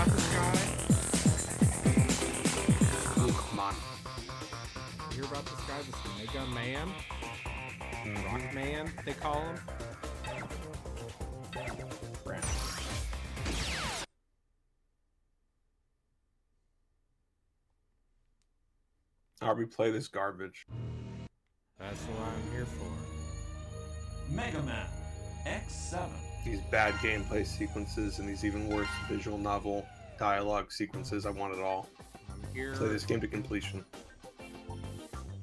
about this guy? Come on. You hear about this guy, this Mega Man? Mm-hmm. Rockman, they call him? Crap. I'll replay this garbage. That's what I'm here for. Mega Man X VII. These bad gameplay sequences and these even worse visual novel dialogue sequences, I want it all. I'm here. Play this game to completion.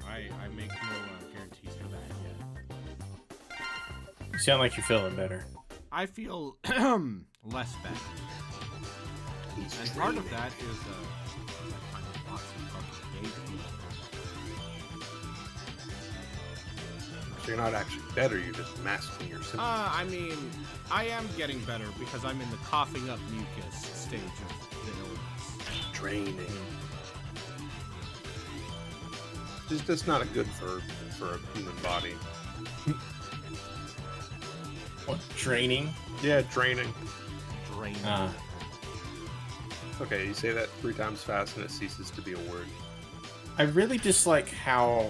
I make no guarantees for that yet. You sound like you're feeling better. I feel less bad. And part of that is I find lots of fucking gay people. So you're not actually better, you're just masking your symptoms. I mean, I am getting better because I'm in the coughing up mucus stage of the illness. Draining. Just not a good for a human body. What, draining? Yeah, draining. Draining. Okay, you say that 3 times fast and it ceases to be a word. I really dislike how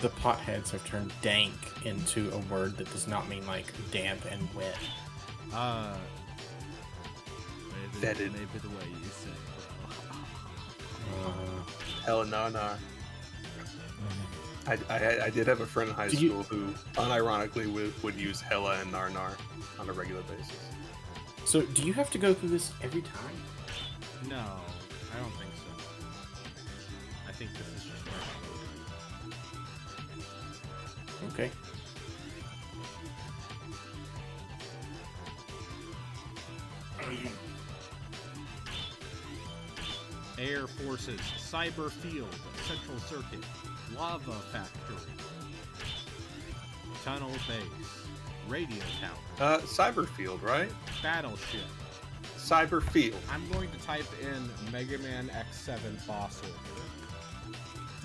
the potheads have turned dank into a word that does not mean like damp and wet. Fetid. Maybe the way you say it, bro. Hell no. I did have a friend in high school who unironically would use hella and nar on a regular basis. So do you have to go through this every time? No, I don't think so. I think this is just where I Okay. Air Forces, Cyber Field, Central Circuit, Lava Factory, Tunnel Base, Radio Tower, Cyberfield, right? Battleship. Cyberfield. I'm going to type in Mega Man X VII boss order.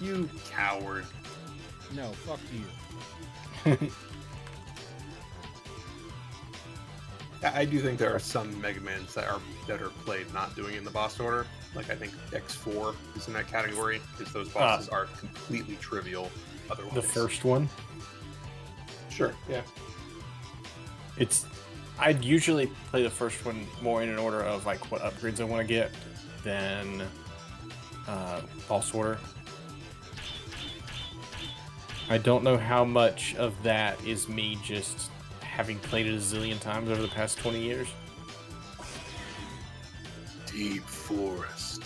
You coward. No, fuck you. I do think there are some Mega Mans that are better played not doing it in the boss order. Like, I think X4 is in that category, because those bosses are completely trivial otherwise. The first one? Sure, yeah. I'd usually play the first one more in an order of like what upgrades I want to get than boss order. I don't know how much of that is me just having played it a zillion times over the past 20 years. Deep forest.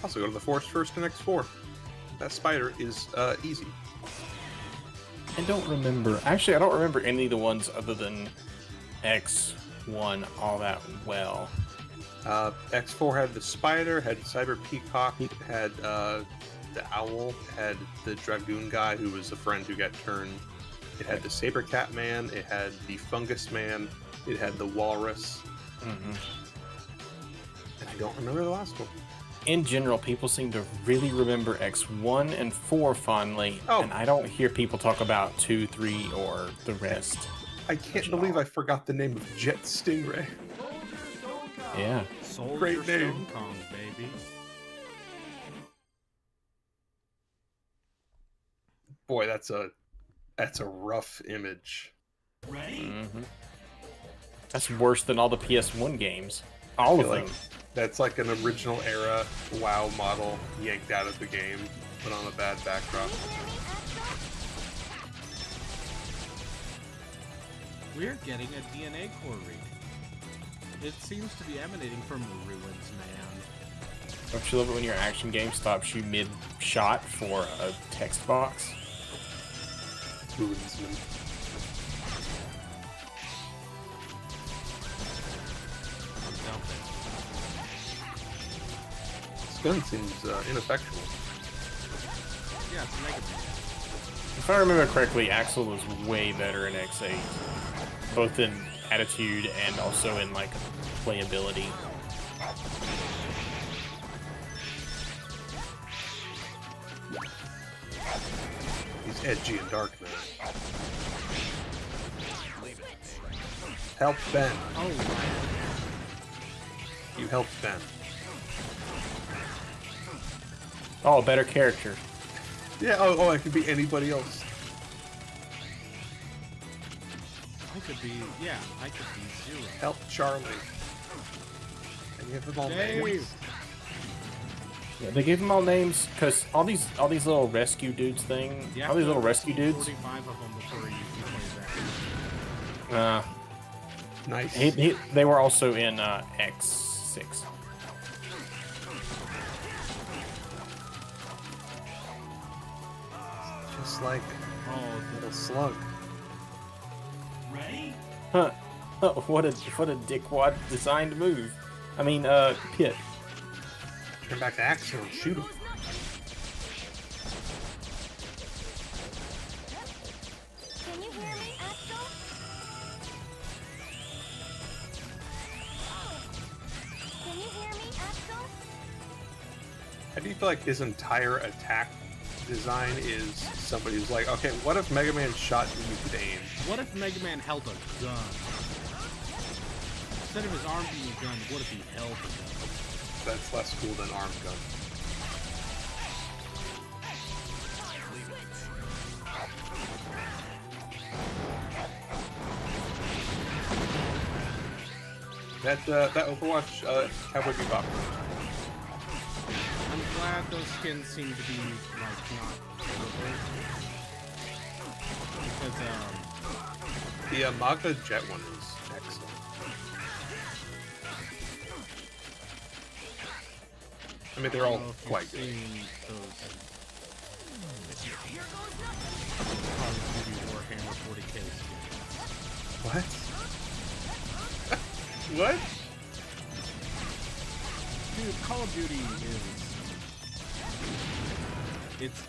Also, go to the forest first in X4. That spider is easy. I don't remember. Actually, I don't remember any of the ones other than X1 all that well. X4 had the spider, had Cyber Peacock, had the owl, had the dragoon guy who was a friend who got turned. It had the Saber Cat Man, it had the Fungus Man, it had the Walrus. Mm-hmm. And I don't remember the last one. In general, people seem to really remember X1 and 4 fondly, Oh. and I don't hear people talk about 2, 3, or the rest. I can't believe I forgot the name of Jet Stingray. Yeah. Soldier Great name. Stone Kong, baby. Boy, that's a rough image. Ready? Mm-hmm. That's worse than all the PS1 games. All of feel them. like that's like an original era WoW model yanked out of the game, put on a bad backdrop. We're getting a DNA core reading. It seems to be emanating from ruins, man. Don't you love it when your action game stops you mid-shot for a text box? Ruinsman. I'm dumping. This gun seems ineffectual. Yeah, it's Mega Man. If I remember correctly, Axel was way better in X8. Both in attitude and also in, like, playability. He's edgy and dark now. Help Ben. Oh, right. You helped Ben. Oh, better character. Yeah, oh, it could be anybody else. I could be, yeah, I could be Zero. Help Charlie. And you have them all Dave! names. Yeah, they gave them all names because all these little rescue dudes thing. You All have these to little rescue dudes. 45 of them before you play that. Nice. They were also in X6. Just like Oh, little slug. Ready? Huh. What a dickwad designed move. I mean, Pit. Turn back to Axel and shoot him. Can you hear me, Axel? Can you hear me, Axel? How do you feel like his entire attack design is somebody who's like, okay, what if Mega Man shot and you could aim? what if Mega Man held a gun? Instead of his arm being a gun, what if he held a gun? That's less cool than arm gun. That Overwatch Cowboy Bebop. I'm glad those skins seem to be, like, not purple. Because, The Magda Jet one is excellent. I mean, they're all quite good. Warhammer 40K skins. What? What? Dude, Call of Duty is...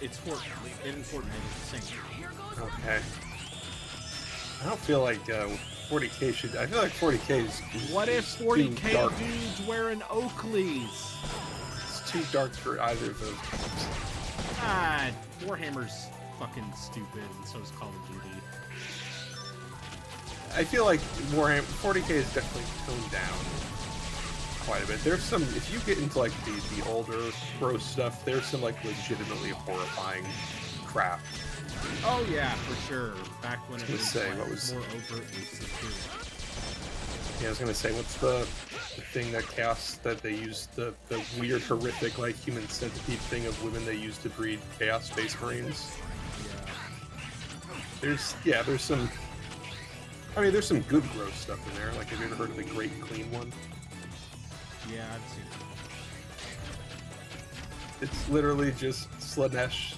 It's Fortnite. It and Fortnite is the same. Okay. I don't feel like 40K should... I feel like 40K is What if too 40K dark. dudes wearing Oakleys? It's too dark for either of those. Ah, Warhammer's fucking stupid, and so is Call of Duty. I feel like Warhammer 40K is definitely toned down quite a bit. There's some, if you get into like the older gross stuff, there's some like legitimately horrifying crap. Oh yeah, for sure. Back when it I was was, gonna say, like, what was- more overtly secure. Yeah, I was gonna say, what's the thing that chaos that they use, the weird horrific like human centipede thing of women they use to breed chaos space marines? Yeah. There's some. I mean, there's some good gross stuff in there. Like, have you ever heard of the Great Clean one? Yeah, I've seen it. It's literally just Slanesh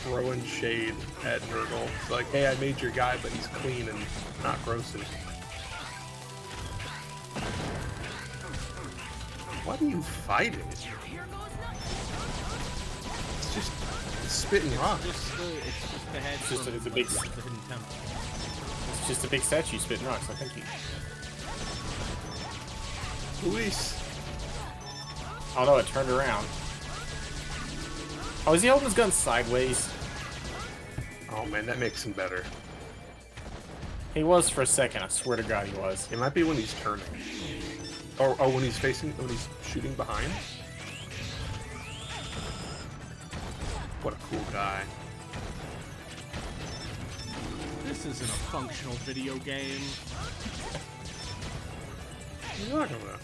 throwing shade at Nurgle. It's like, hey, I made your guy, but he's clean and not gross anymore. Why do you fight it? It's just spitting rocks. It's just the head. It's just from, it's a big- the hidden temple. It's just a big statue spitting rocks. So thank you. Luis. Oh no, it turned around. Oh, is he holding his gun sideways? Oh man, that makes him better. He was for a second. I swear to God, he was. It might be when he's turning. Or when he's shooting behind. What a cool guy. This isn't a functional video game. What are you talking about?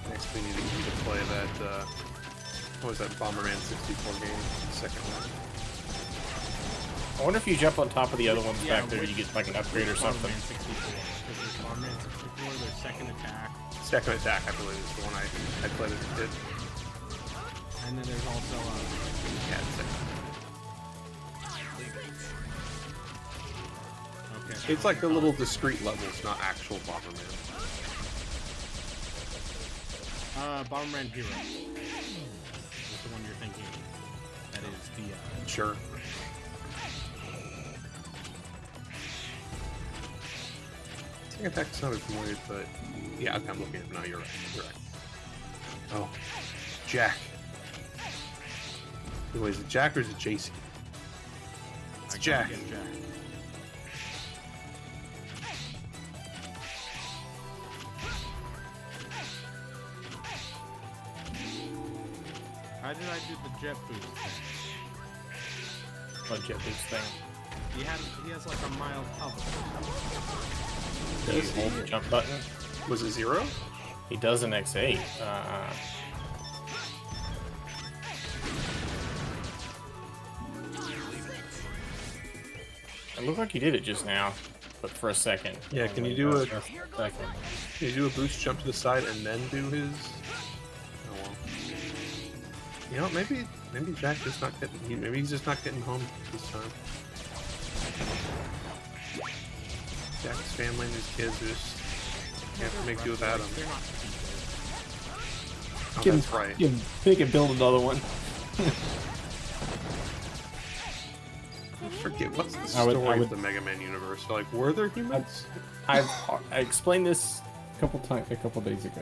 Next we need you to play that, what was that, Bomberman 64 game? The second one. I wonder if you jump on top of the other ones Yeah, back there, you get like an upgrade or something. Bomberman 64. Because there's Bomberman 64, there's second attack, Second Attack, I believe, is the one I played as a kid. and then there's also Yeah, Second. okay. It's like the little discrete levels, not actual Bomberman. Bomberman Hero is the one you're thinking. That is the Sure. Second Attack sounded familiar, but yeah, I'm looking at it now. You're right. You're right. Oh, Jack. Wait, is it Jack or is it JC? It's I gotta Jack. get Jack. How did I do the jet boost thing? What jet boost thing? He has like a mild hover. Do you hold the jump button? Was it 0? He does an X8. It looked like he did it just now, but for a second. Yeah, can you do a boost jump to the side and then do his? Oh well. You know, maybe Jack just not getting. Maybe he's just not getting home this time. Jack's family and his kids are just have to make do without him. They're not Oh, that's right. They can build another one. I forget what's the I story would- of the Mega Man universe. Like, were there humans? I explained this a couple days ago.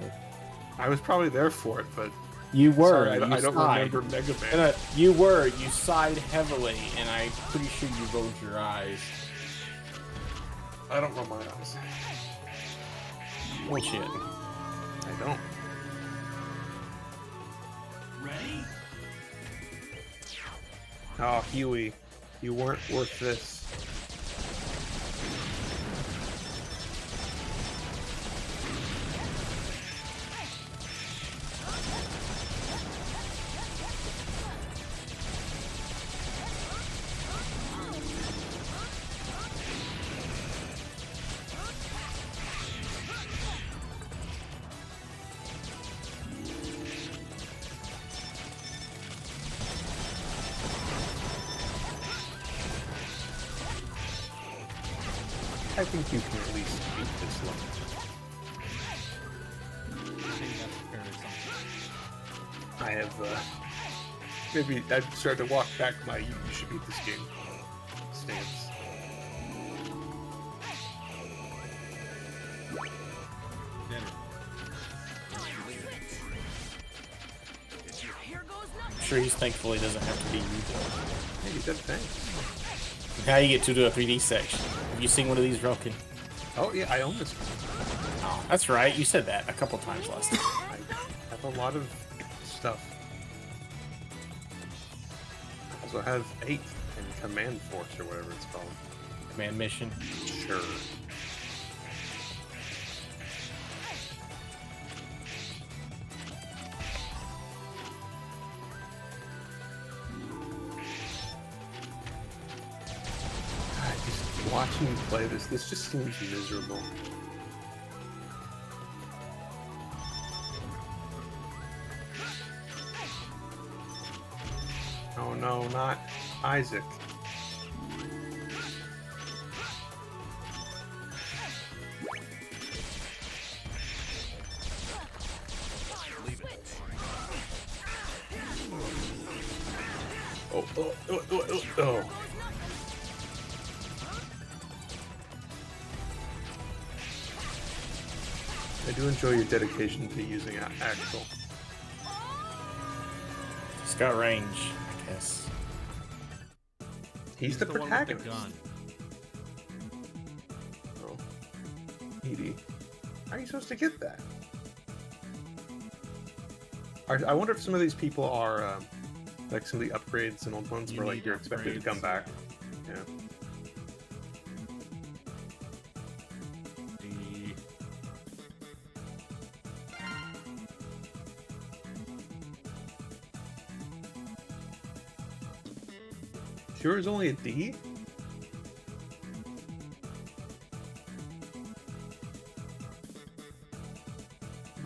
I was probably there for it, but You were. sorry, I you don't sighed. remember Mega Man. You were. You sighed heavily, and I'm pretty sure you rolled your eyes. I don't roll my eyes. Bullshit. I don't. Ready? Oh, Huey, you weren't worth this. I think you can at least beat this level. I think that's a fair assumption. I have, maybe I've started to walk back my you should beat this game stance. Dinner. I'm sure he's thankful he doesn't have to be rebuilt. Hey, you did thanks. Now you get to do a 3D section. Have you seen one of these, Relkin? Oh yeah, I own this one. Oh, that's right. You said that a couple times last time. I have a lot of stuff. I also have 8 and Command Force or whatever it's called. Command mission. Sure. God, just watching you play this just seems miserable. Oh no, not Isaac. Oh. I do enjoy your dedication to using Axel. He's got range, I guess. He's the one with protagonist. the gun. Oh. Edie. How are you supposed to get that? I wonder if some of these people are like some of the upgrades and old ones where like need you're expected to upgrades, come back. Yeah. The Sure is only a D?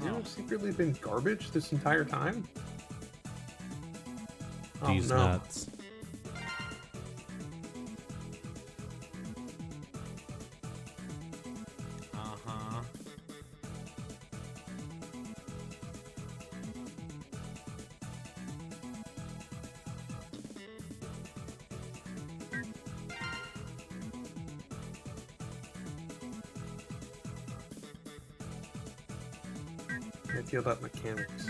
You know, secretly been garbage this entire time? Oh, These no. nuts. uh-huh. How do you feel about mechanics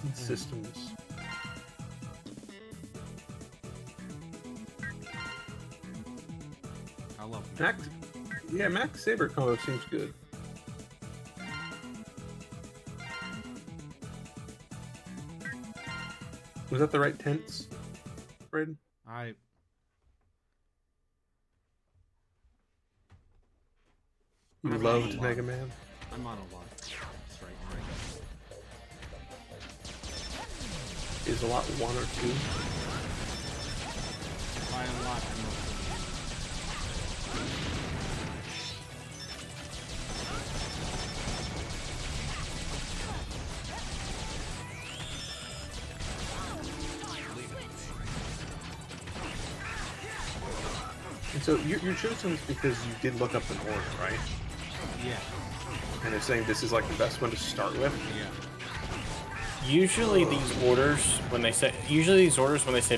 and systems? Max, yeah, Max Saber combo seems good. Was that the right tense, Braden? I You I'm loved on a Mega lot. Man? I'm on a lot of tracks right now. Is a lot 1 or 2? By a lot, I know. And so you're choosing this because you did look up an order, right? Yeah. And they're saying this is like the best one to start with? Yeah. Usually these orders, when they say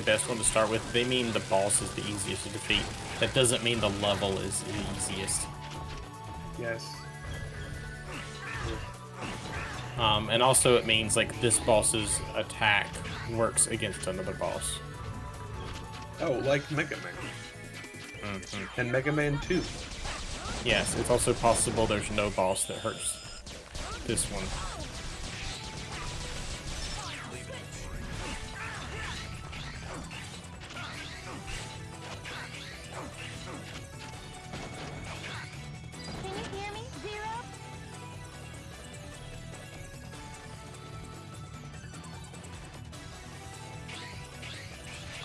best one to start with, they mean the boss is the easiest to defeat. That doesn't mean the level is the easiest. Yes. And also it means like this boss's attack works against another boss. Oh, like Mega Man. Mm-hmm. And Mega Man 2. Yes, it's also possible there's no boss that hurts this one. Can you hear me, Zero?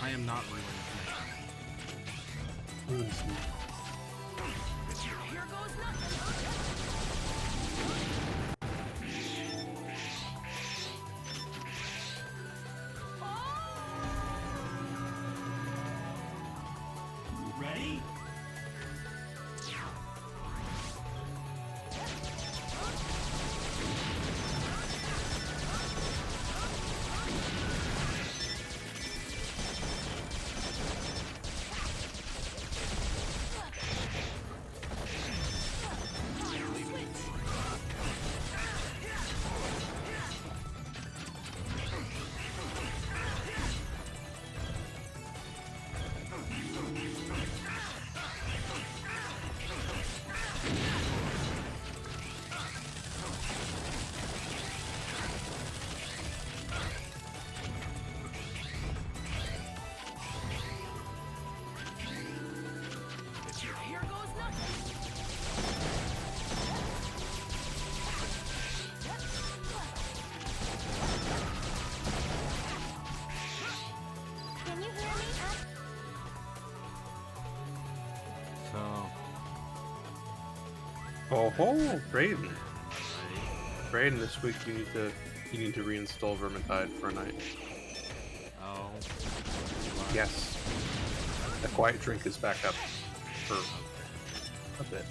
I am not ruined. Here goes nothing. Ready? Here goes nothing. Can you hear me? So, Oh ho, Braden. Braden, this week you need to reinstall Vermintide for a night. oh, Yes. The quiet drink is back up for a bit.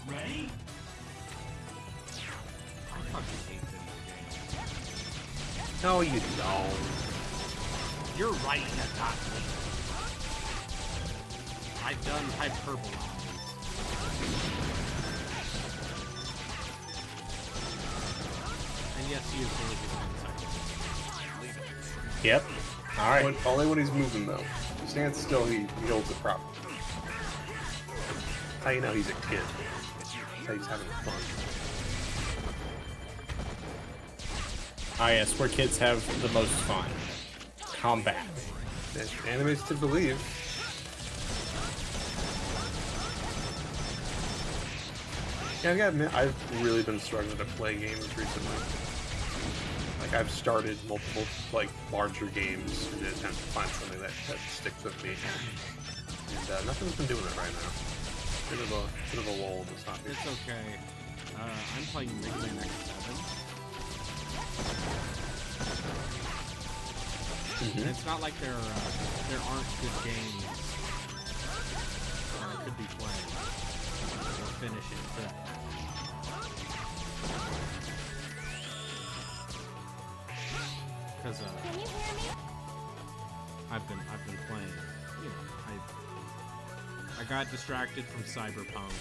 Ready? I fucking hate video games. No, you don't. You're right, Natasha. I've done hyperbole. And yes, he is really good inside. Yep. Alright. Only when he's moving though. If he stands still, he holds it properly. How you know he's a kid? That's how he's having fun. Ah yes, where kids have the most fun. Combat. Animes to believe. Yeah, I gotta admit, I've really been struggling to play games recently. Like, I've started multiple, like, larger games in an attempt to find something that sticks with me. And nothing's been doing it right now. Bit of a lull in this hobby. It's okay. I'm playing Mega Man X VII. And it's not like there aren't good games that I could be playing or finishing today. Because Can you hear me? I've been playing, you know, I got distracted from Cyberpunk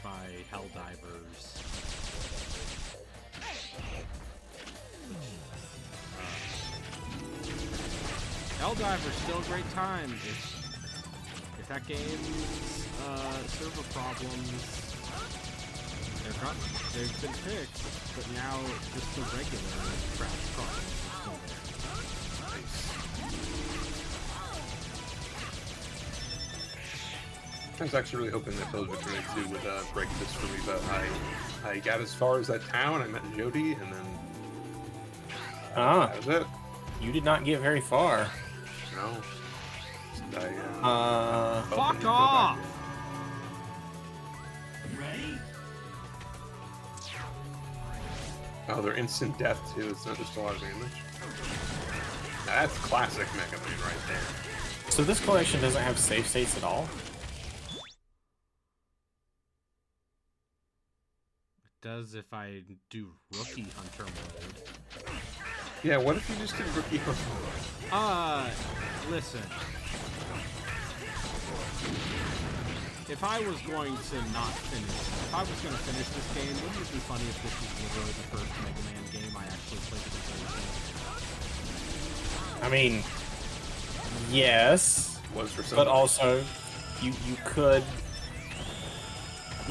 by Helldivers. Helldivers still a great time. If that game's server problems, they've been fixed, but now just the regular crash problems are still there. I was actually really hoping that Village of Grenade 2 would break this for me, but I got as far as that town, I met Jody, and then that was it. You did not get very far. No. Fuck off! Ready? Oh, they're instant death too. It's not just a lot of damage. Now, that's classic Mega Man right there. So this collection doesn't have save states at all? It does if I do Rookie Hunter mode. Yeah, what if you just did Rookie Hunter? Listen. If I was going to not finish, if I was going to finish this game, wouldn't it be funny if this was literally the first Mega Man game I actually played as a I mean, yes, Was for some. but also you could.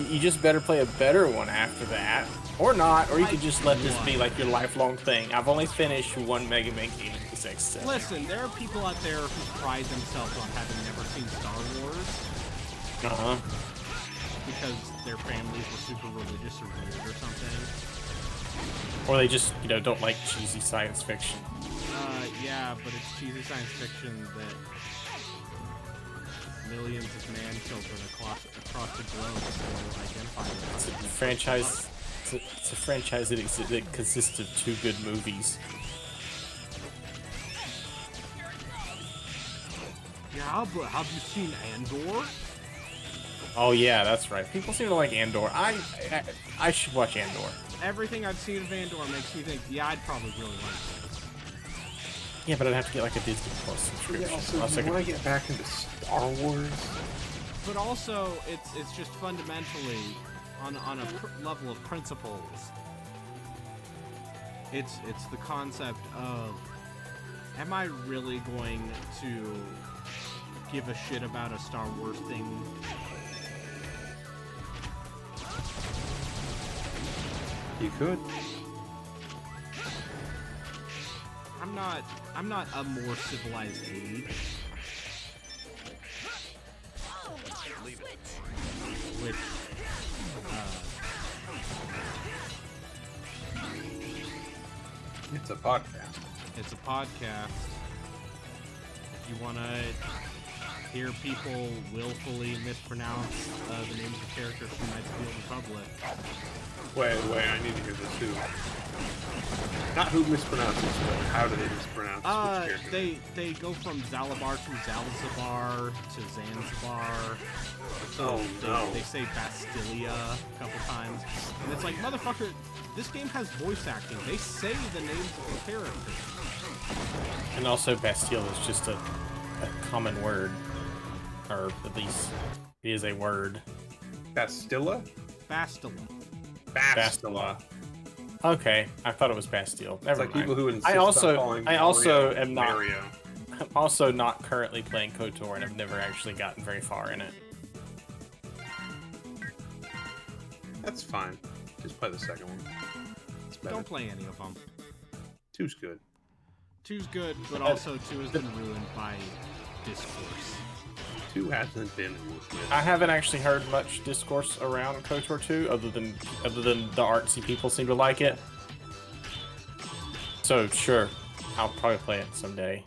You just better play a better one after that, or not, or you could just let this be like your lifelong thing. I've only finished one Mega Man game in this X7. Listen, there are people out there who pride themselves on having never seen Star Wars because their families were super religious or weird or something. Or they just, don't like cheesy science fiction. Yeah, but it's cheesy science fiction that millions of man-children across the globe still identify with. It's a franchise. It's a franchise that consists of 2 good movies. Yeah, but have you seen Andor? Oh yeah, that's right. People seem to like Andor. I should watch Andor. Everything I've seen of Andor makes me think, yeah, I'd probably really like this. Yeah, but I'd have to get like a Disney Plus subscription. Yeah, also, Unless I you could- want to get back into Star Wars? But also, it's just fundamentally on a level of principles. It's the concept of, am I really going to give a shit about a Star Wars thing? You could. I'm not a more civilized age. Which, It's a podcast. it's a podcast. If you want to hear people willfully mispronounce the names of characters from Knights of the Old Republic, Wait, I need to hear this too. Not who mispronounces, but how do they mispronounce which character? they go from Zalabar to Zalzabar to Zanzibar. Oh, no. They say Bastilia a couple times, and it's like, motherfucker, this game has voice acting. They say the names of the characters. And also, Bastille is just a common word, or at least it is a word. Bastilla? Bastila. Bastilla. Okay, I thought it was Bastille. It's Never like mind. people who insist I also on calling am not. Mario. I'm also not currently playing KOTOR, and I've never actually gotten very far in it. That's fine. Just play the second one. It's better. Don't play any of them. 2's good. 2's good, but also 2 has been ruined by discourse. 2 hasn't been good. I haven't actually heard much discourse around KOTOR 2, other than the artsy people seem to like it. So sure, I'll probably play it someday.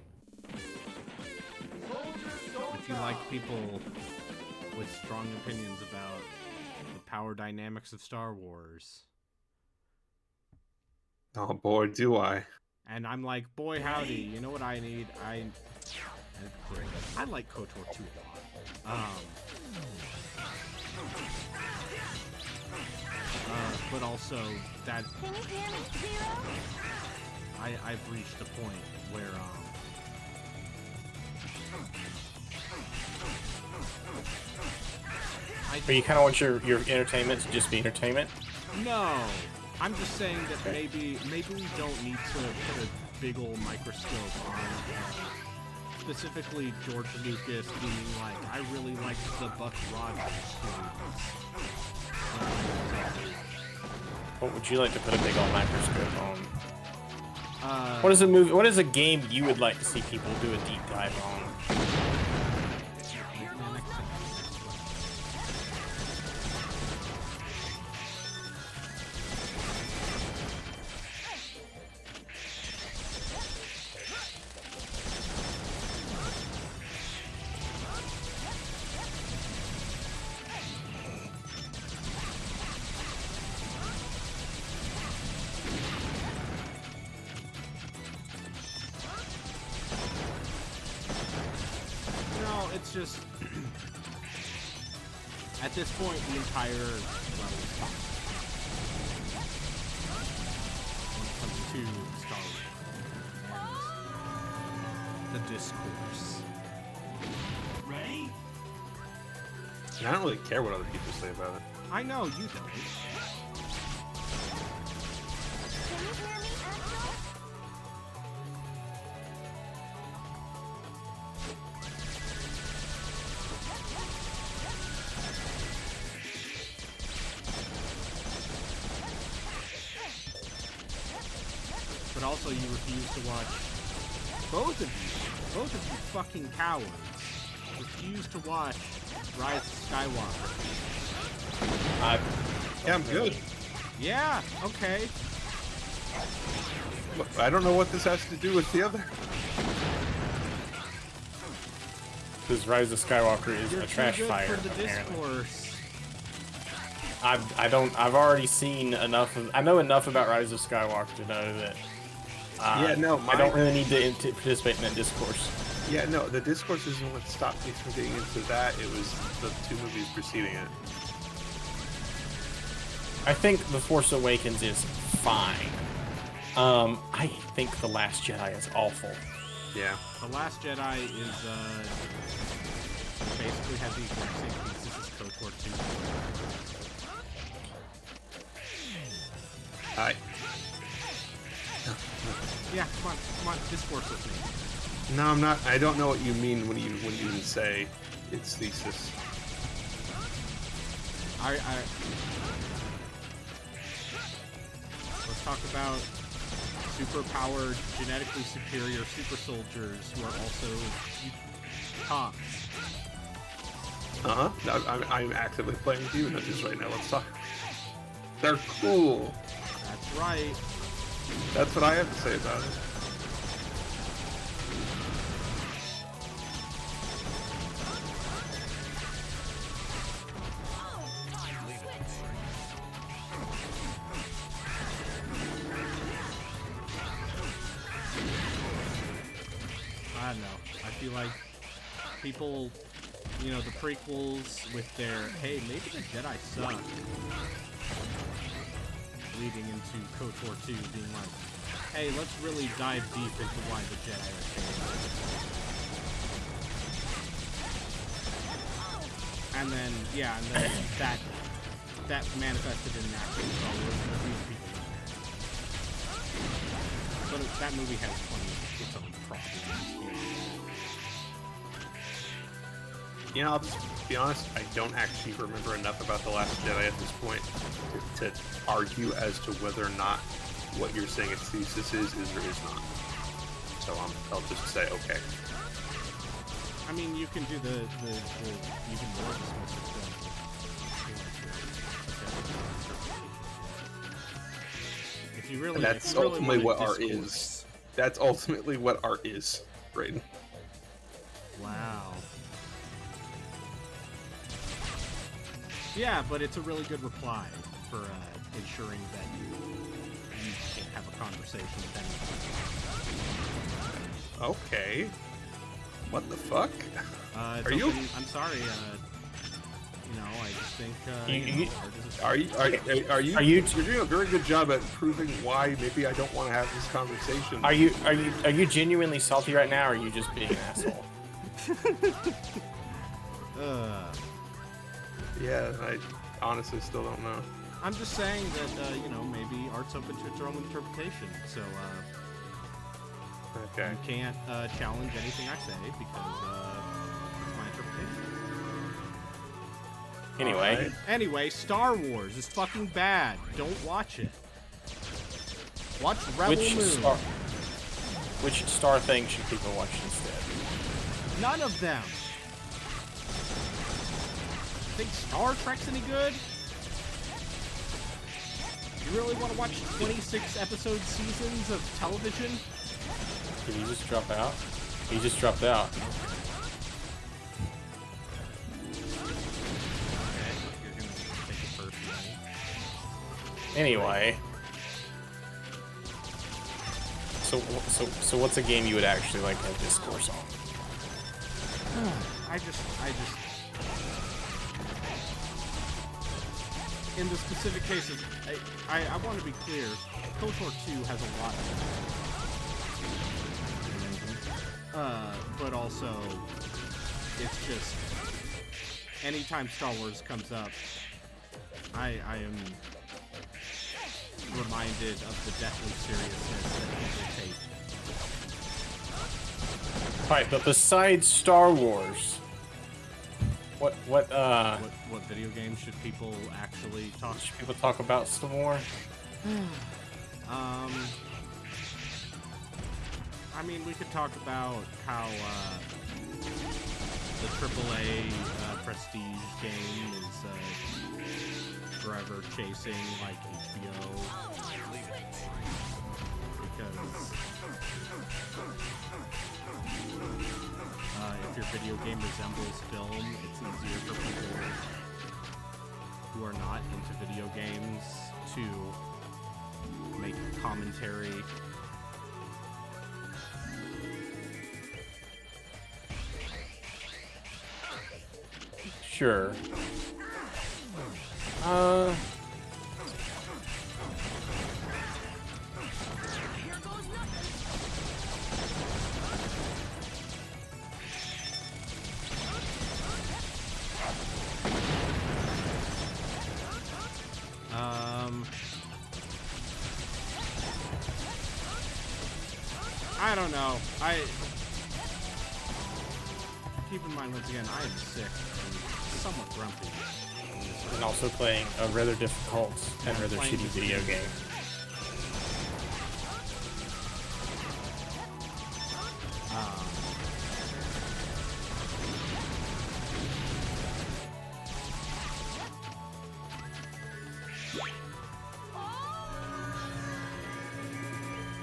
If you like people with strong opinions about the power dynamics of Star Wars, Oh boy, do I. and I'm like, boy howdy, you know what I need? Great. I like KOTOR 2 a lot. But also that Can you hear me, Zero? I've reached a point where I Or you kind of want your entertainment to just be entertainment? No, I'm just saying that maybe we don't need to put a big old microscope on specifically George Lucas being like, I really liked the Buck Rogers movies. What would you like to put a big old microscope on? What is a movie? What is a game you would like to see people do a deep dive on? It's just at this point the entire level is toxic when it comes to Star Wars and the discourse. Ready? And I don't really care what other people say about it. I know you don't. Can you hear me, Axel? But also you refuse to watch, both of you fucking cowards, refuse to watch Rise of Skywalker. Yeah, I'm good. Yeah, okay. Look, I don't know what this has to do with the other. Because Rise of Skywalker is You're a trash too good fire. for the Apparently. discourse. I've already seen enough of. I know enough about Rise of Skywalker to know that. Yeah, no, I don't really need to participate in that discourse. Yeah, no, the discourse isn't what stopped me from getting into that. It was the 2 movies preceding it. I think The Force Awakens is fine. I think The Last Jedi is awful. Yeah. The Last Jedi is, basically has the exact same pieces as KOTOR 2. Hi. Yeah, come on, discourse with me. No, I'm not. I don't know what you mean when you even say its thesis. Let's talk about super-powered, genetically superior super soldiers who are also cops. I'm actively playing with you just right now. Let's talk. They're cool. That's right. That's what I have to say about it. I don't know. I feel like people, you know, the prequels with their, hey, maybe the Jedi suck, leading into KOTOR 2 being like, hey, let's really dive deep into why the Jedi are terrible. And then, yeah, and then that manifested in actual Star Wars movies. But that movie has plenty of its own problems. You know, I'll just be honest, I don't actually remember enough about The Last Jedi at this point to argue as to whether or not what you're saying its thesis is or is not. So I'll just say okay. I mean, you can do the even more dismissive stuff. If you really, And that's if you really ultimately want what a art discourse. is. That's ultimately what art is, Brayden. Wow. Yeah, but it's a really good reply for ensuring that you can have a conversation with anyone. Okay. What the fuck? It's Are you- open- I'm sorry. You know, I just think. Art is a- Are you? Are you- You're doing a very good job at proving why maybe I don't want to have this conversation. Are you genuinely salty right now, or are you just being an asshole? Yeah, I honestly still don't know. I'm just saying that, you know, maybe art's open to its own interpretation. So, Okay. you can't challenge anything I say because it's my interpretation. Anyway, Alright. Anyway, Star Wars is fucking bad. Don't watch it. Watch Rebel Moon. Which Star thing should people watch instead? None of them. Think Star Trek's any good? You really want to watch 26 episode seasons of television? Did he just drop out? He just dropped out. Okay, you're gonna take it personally. Anyway. So what's a game you would actually like to have discourse on? I just in the specific case of I want to be clear, KOTOR 2 has a lot of but also it's just anytime Star Wars comes up, I am reminded of the deathly seriousness that people take. Right, but besides Star Wars, what What video games should people actually talk? should people talk about some more? I mean, we could talk about how the AAA prestige game is forever chasing like HBO because if your video game resembles film, it's easier for people who are not into video games to make commentary. Sure. I don't know. Keep in mind, once again, I am sick and somewhat grumpy. And also playing a rather difficult and rather Playing shitty this video game. game.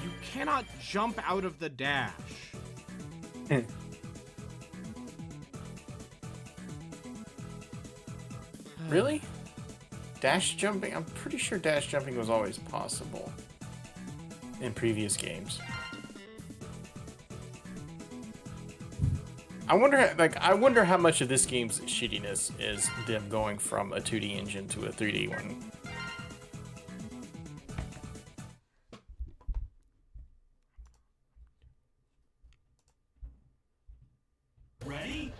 You cannot jump out of the dash. Really? Dash jumping? I'm pretty sure dash jumping was always possible in previous games. I wonder how much of this game's shittiness is them going from a 2D engine to a 3D one. Ready?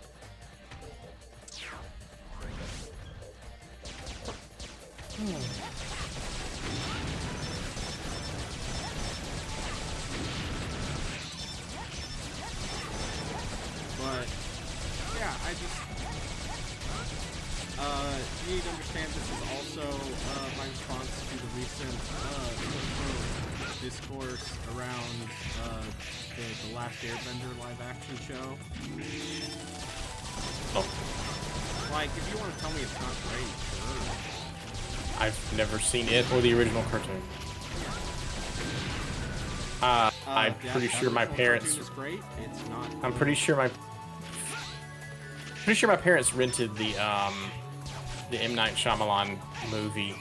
But yeah, I just you need to understand this is also my response to the recent discourse around the Last Airbender live action show. Oh, Like, if you want to tell me it's not great, sure. I've never seen it or the original cartoon. I'm The pretty sure my original parents. cartoon is great. It's not. I'm pretty sure my parents rented the M. Night Shyamalan movie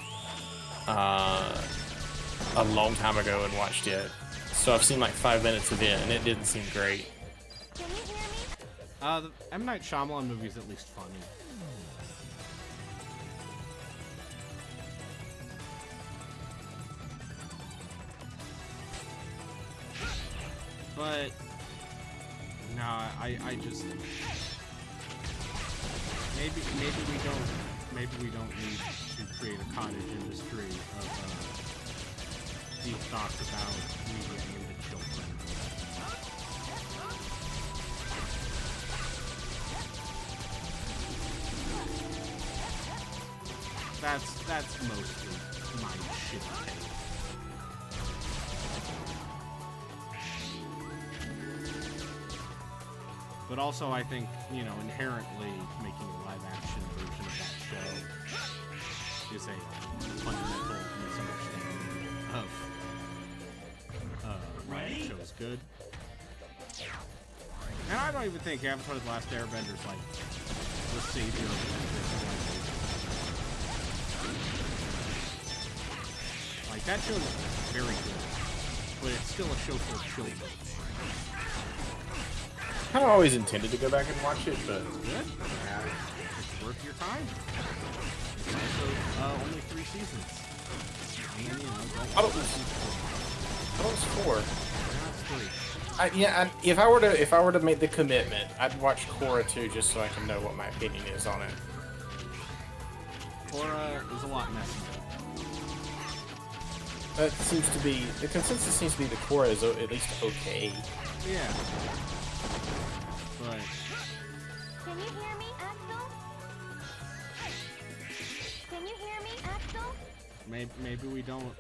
a long time ago and watched it. So I've seen like 5 minutes of it, and it didn't seem great. Can you hear me? The M. Night Shyamalan movie is at least funny. But no, I just maybe we don't maybe we don't need to create a cottage industry of deep thoughts about media aimed at children. That's mostly my shit take. But also, I think, you know, inherently making a live-action version of that show is a fundamental misunderstanding of why the show is good. And I don't even think Avatar: The Last Airbender is like the savior of civilization. Like, that show is very good, but it's still a show for children. I kind of always intended to go back and watch it, but Good. It's worth your time. It's also only 3 seasons. And then, you know, don't I watch don't- season 4. that was 4. That's 3. If I were to make the commitment, I'd watch Korra 2 just so I can know what my opinion is on it. Korra is a lot messier. That seems to be the consensus. Seems to be the Korra is at least okay. Yeah. But Can you hear me, Axel? Can you hear me, Axel? maybe we don't.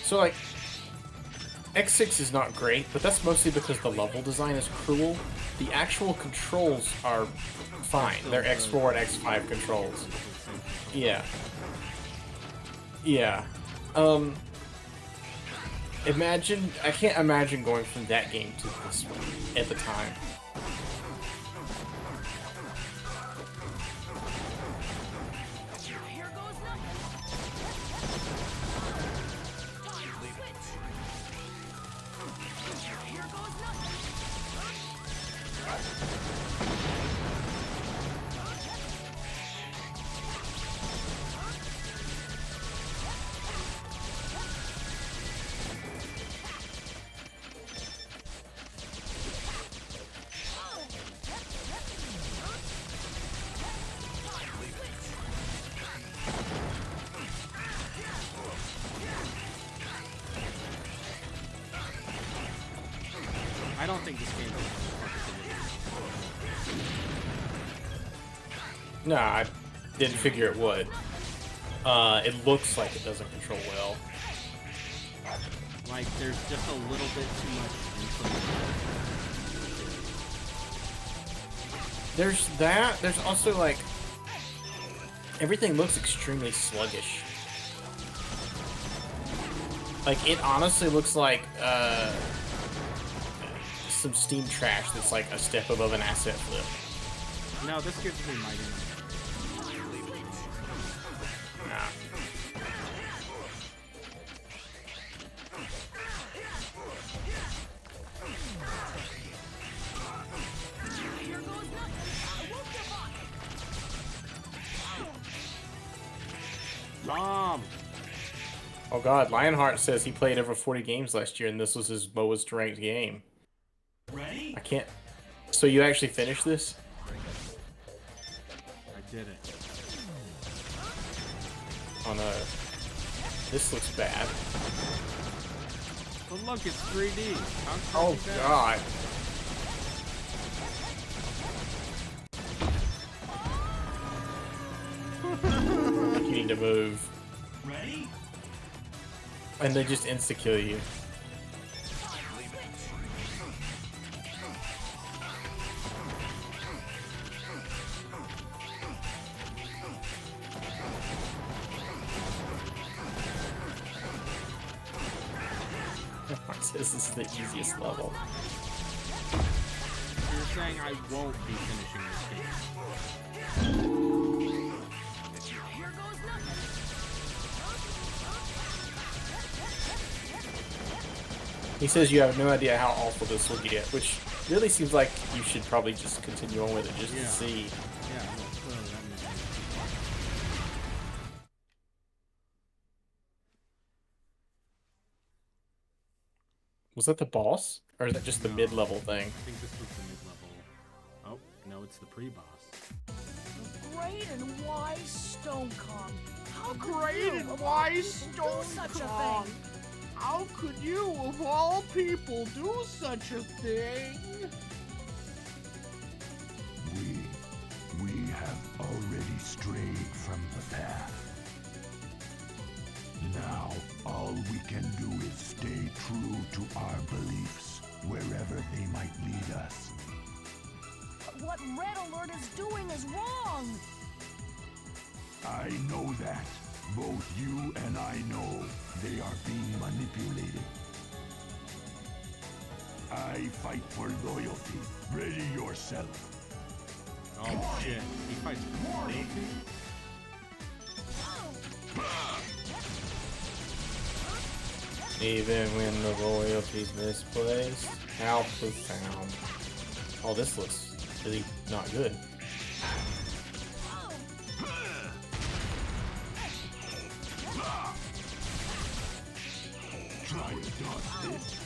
So like, X6 is not great, but that's mostly because the level design is cruel. The actual controls are fine. They're X4 and X5 controls. Yeah. Yeah. I can't imagine going from that game to this one at the time. Here goes nothing. Here goes nothing. I don't think this game is perfectly. No, I didn't figure it would. It looks like it doesn't control well. Like, there's just a little bit too much information. There's that. There's also like everything looks extremely sluggish. Like it honestly looks like some Steam trash that's like a step above an asset flip. No, this gives me Mighty Number. Nah. Here goes nothing. I won't give up. Mom! Oh god, Lionheart says he played over 40 games last year and this was his lowest ranked game. Ready? I can't. So you actually finished this? I did it. Oh no. This looks bad. But look, it's 3D. How could Oh it be bad? god. You need to move. Ready? And they just insta-kill you. This is the easiest level. You're saying I won't be finishing this game. Here goes nothing. He says you have no idea how awful this will get, which really seems like you should probably just continue on with it just Yeah. to see. Yeah, well, clearly that means Was that the boss? Or is that just the No. mid-level thing? I think this was the mid-level. Oh, no, it's the pre-boss. Great and wise Stone Kong. How could Great you, and of all wise people, do Stone such Kong. a thing? How could you, of all people, do such a thing? We have already strayed from the path. Now, all we can do is stay true to our beliefs, wherever they might lead us. But what Red Alert is doing is wrong. I know that. Both you and I know they are being manipulated. I fight for loyalty. Ready yourself. Oh shit, he fights for loyalty? Even when the loyalty's misplaced. How profound. Oh, this looks really not good. Try to dodge this.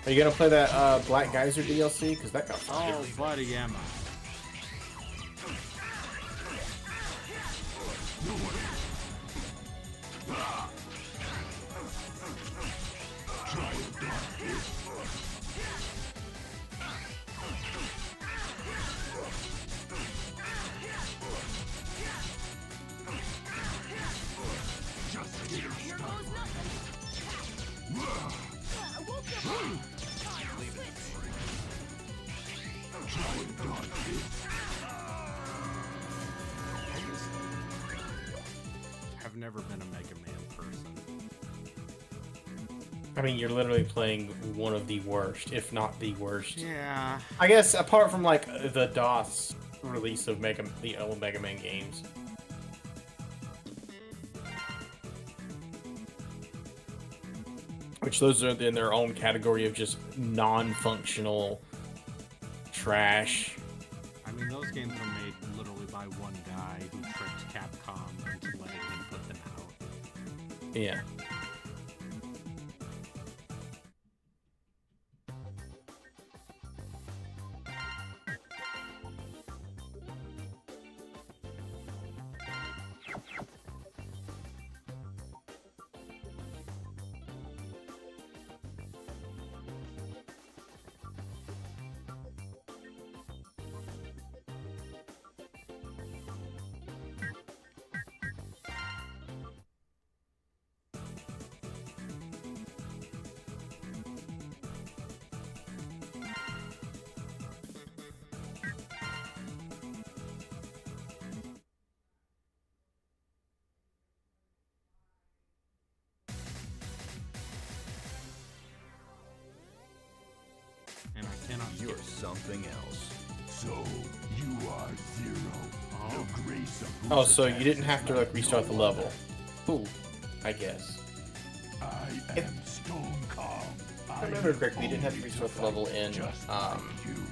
Are you gonna play that Black Geyser DLC? Because that got fired. Oh, buddy, am I? Try to dodge this. Just get Here stuck. goes nothing. I won't give up. Try to dodge this. I've never been a Mega Man person. I mean, you're literally playing one of the worst, if not the worst. Yeah. I guess apart from like the DOS release of the old Mega Man games. Which those are in their own category of just non-functional trash. I mean, those games were made literally by one guy who tricked Capcom into letting him put them out. Yeah. And I cannot You're skip. something else. So, you are Zero. Oh. The grace of Oh, whose so you attacks didn't have to like have restart the no level. other. Cool. I guess. I If- am Stone Calm. If I remember correctly, you didn't have to restart the level in just um like you.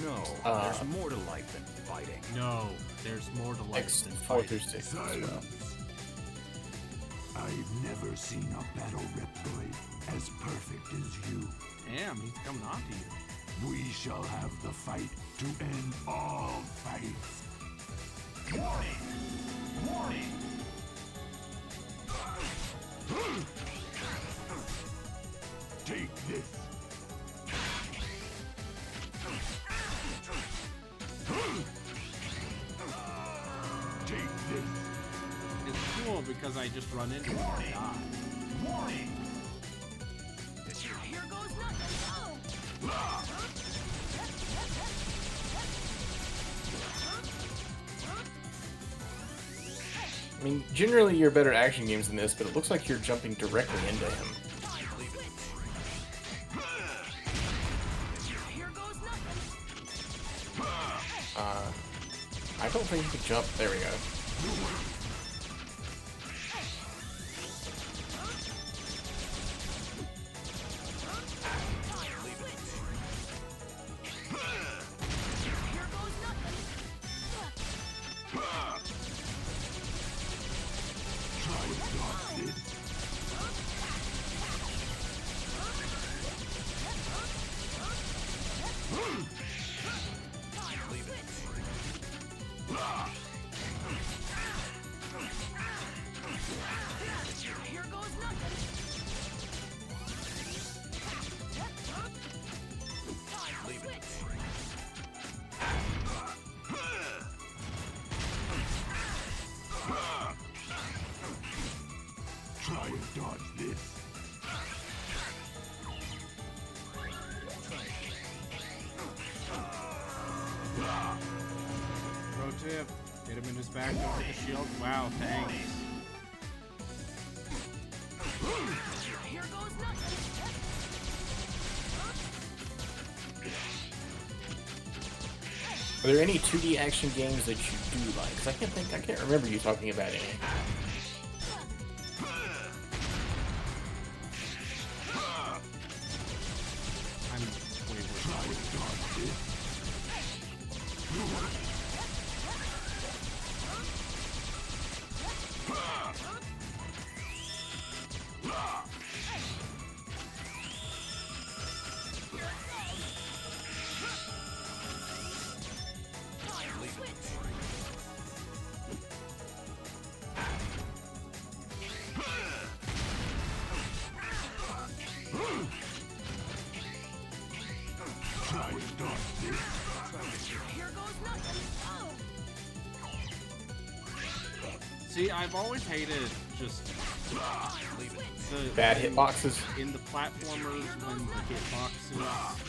No, Uh, there's more to life than fighting. No, there's more to life X than 4 fighting. through 6 as well. Silence. I've never seen a battle Reptoid as perfect as you. Damn, he's coming on to you. We shall have the fight to end all fights. Warning! Warning! Take this. Take this. It's cool because I just run into him and die. Warning! Here goes nothing. Oh. I mean, generally you're better at action games than this, but it looks like you're jumping directly into him. Here goes nothing. I don't think you can jump. There we go. Here goes nothing. tip. Hit him in his back, don't hit the shield. Wow, thanks. Here goes nothing. Are there any 2D action games that you do like? Because I can't remember you talking about any. I'm way worse. Here goes nothing. See, I've always hated just the Bad hitboxes. in the platformers when the hitboxes.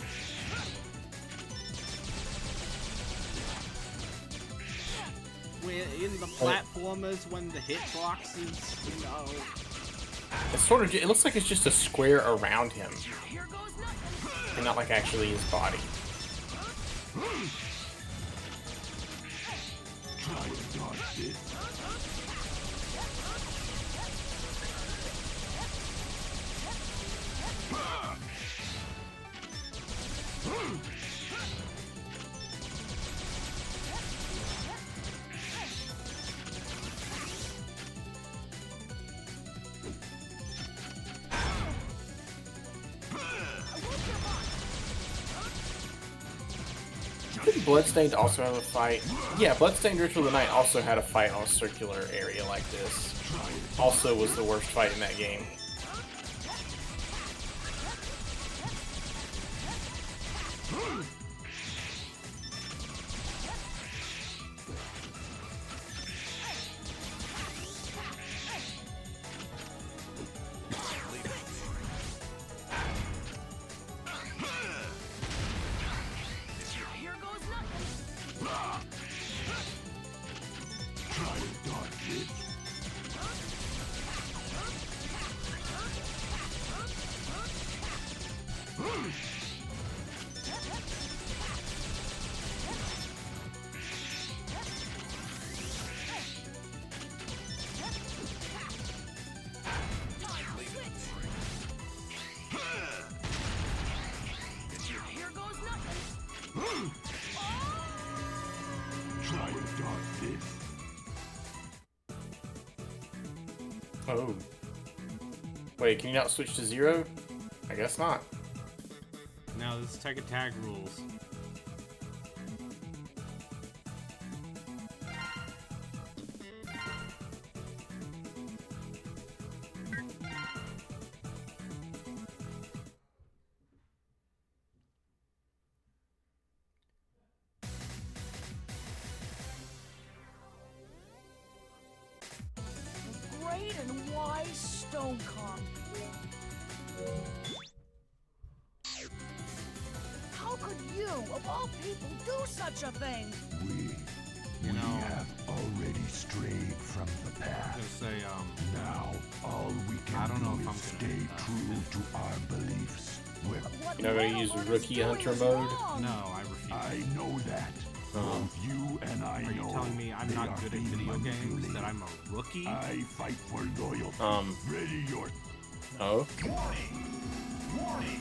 In the platformers when the hitboxes, you know. It's sort of. It looks like it's just a square around him, Here goes nothing. and not like actually his body. Try to dodge this. Didn't Bloodstained also have a fight? Yeah, Bloodstained Ritual of the Night also had a fight on a circular area like this. Also was the worst fight in that game. Here goes nothing. Try to dodge this. Here goes nothing. Try to dodge this. Oh. Wait, can you not switch to 0? I guess not. Now this is Tekken Tag rules. Great and wise Stone Kong. How could you, of all people, do such a thing? You know, have already strayed from the I'm path. gonna say, Now, all we can I don't know do if I'm is gonna, stay true to our beliefs. Well, What You're not gonna Metal use Lord is Rookie doing Hunter is mode? wrong. no, I refuse. I know that. Both you and I Are you know telling me I'm they not are good at being video games? manipulated. That I'm a rookie? I fight for loyalty. Ready your Oh? Warning!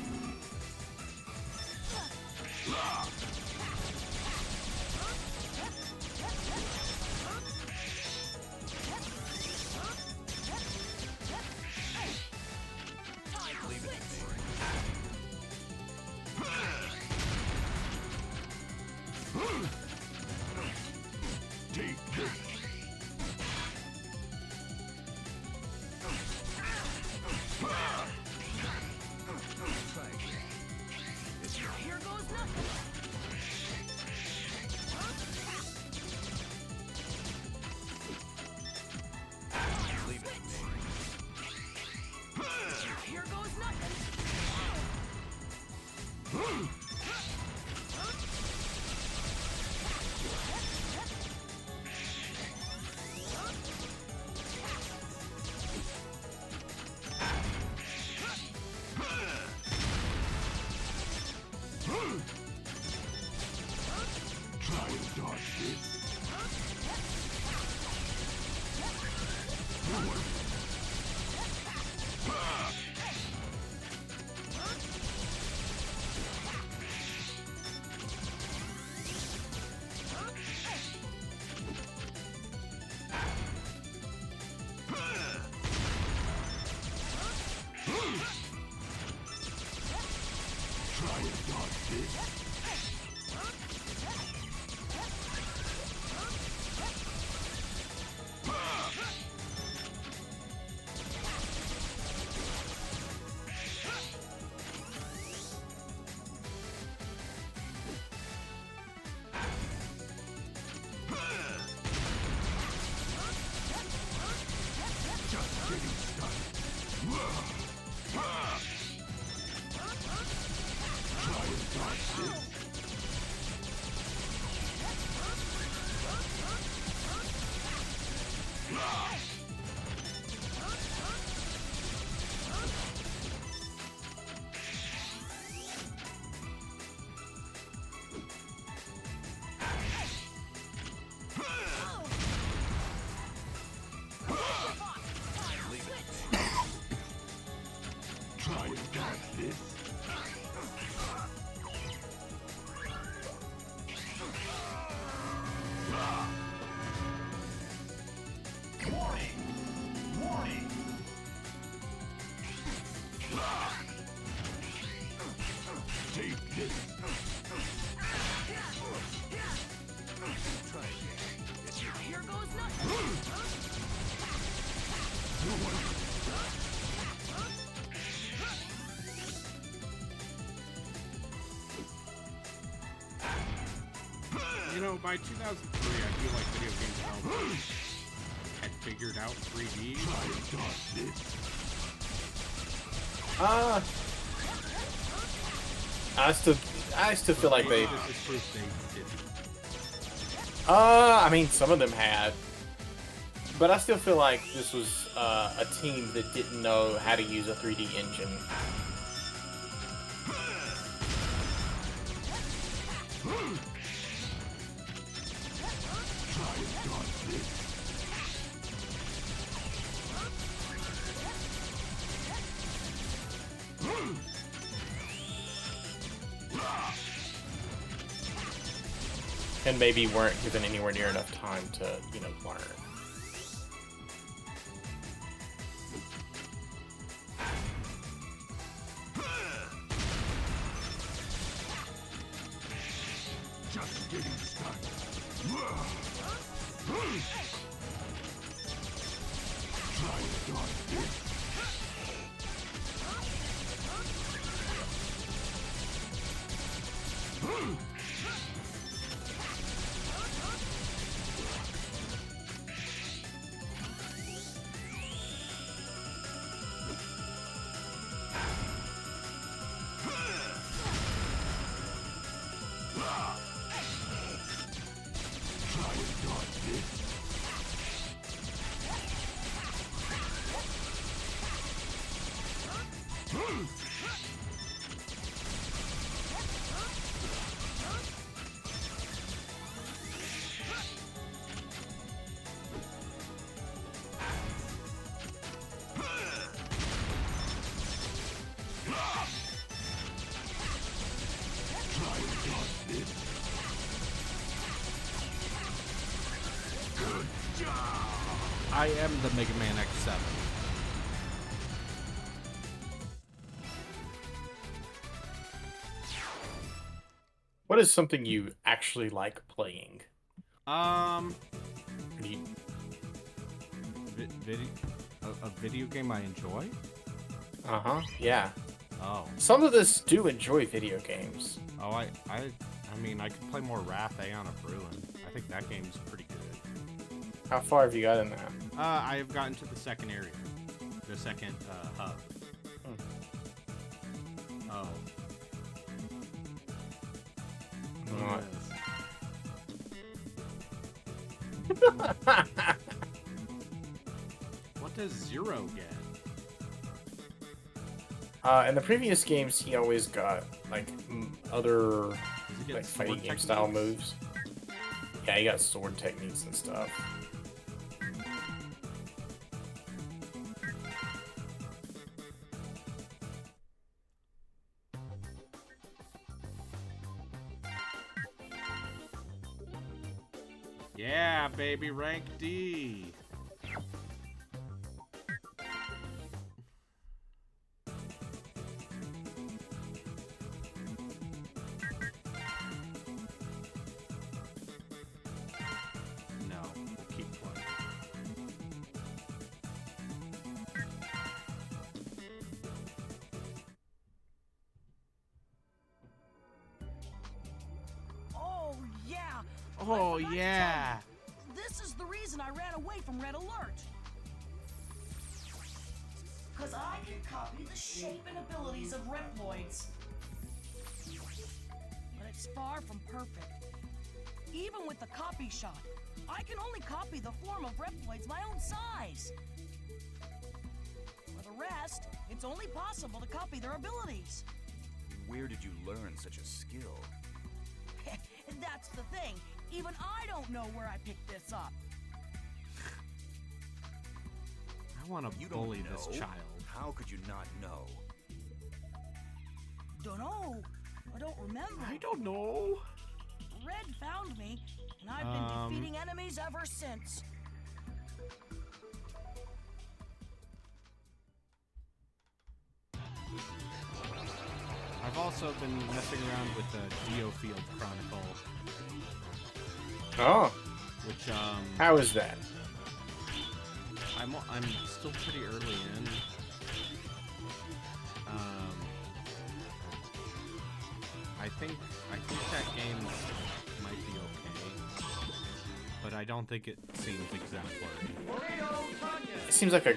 take this. Here goes nothing. dodge this. Try and dodge this. Just getting started. Try and dodge this. Try and dodge this. Warning! Warning! Take this. Here goes nothing. You know, by 2003, I feel like video game developers had figured out 3D. Try and dodge this. I still feel like they. This is proof they didn't. I mean, some of them had, but I still feel like this was a team that didn't know how to use a 3D engine. Try and dodge this. And maybe weren't given anywhere near enough time to, learn. Just getting started. Try and dodge this. Try and dodge this. Try and dodge this. Good job. I am the Mega Man X7. What is something you actually like playing? Vi- video, a video game I enjoy? Yeah. Oh, Some of us do enjoy video games. oh, I mean, I could play more Wrath Aeon of Ruin. I think that game's pretty good. How far have you got in that? I have gotten to the second area, the second hub. Oh. What? Yes. What does Zero get? In the previous games, he always got like other Does he get like fighting sword game style techniques? moves. Yeah, you got sword techniques and stuff. Yeah, baby, rank D. No, we'll keep playing. Oh, yeah. Oh, I forgot to yeah. tell you, this is the reason I ran away from Red Alert. Because I can copy the shape and abilities of Reploids. But it's far from perfect. Even with the copy shot, I can only copy the form of Reploids my own size. For the rest, it's only possible to copy their abilities. Where did you learn such a skill? That's the thing. Even I don't know where I picked this up. I want to You don't bully this know? child. How could you not know? Dunno. I don't remember. I don't know. Red found me, and I've been defeating enemies ever since. I've also been messing around with the Geofield Chronicle, Oh, which how is that? I'm still pretty early in. I think that game might be okay, but I don't think it seems exemplary. It seems like a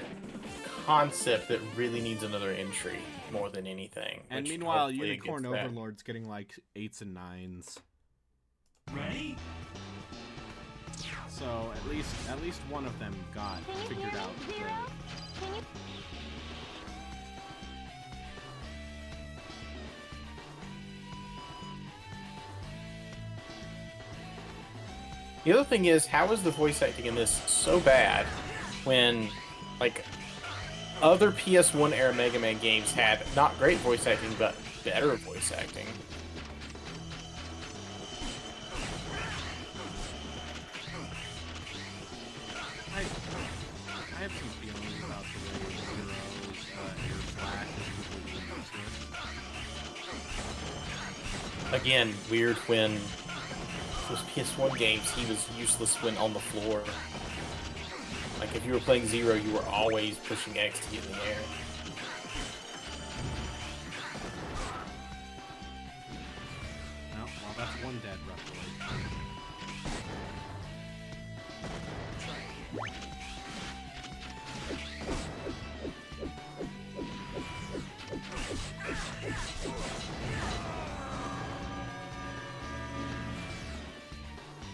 concept that really needs another entry more than anything. And which meanwhile, hopefully it Unicorn gets that. Overlord's getting like 8s and 9s. Ready? So at least one of them got figured out. The other thing is, how is the voice acting in this so bad when, like, other PS1 era Mega Man games had not great voice acting, but better voice acting? I have some feelings about the way Zero's Air Flash is completely useless. Again, weird when those PS1 games, he was useless when on the floor. Like, if you were playing Zero, you were always pushing X to get in the air. No, well, that's one dead Reploid.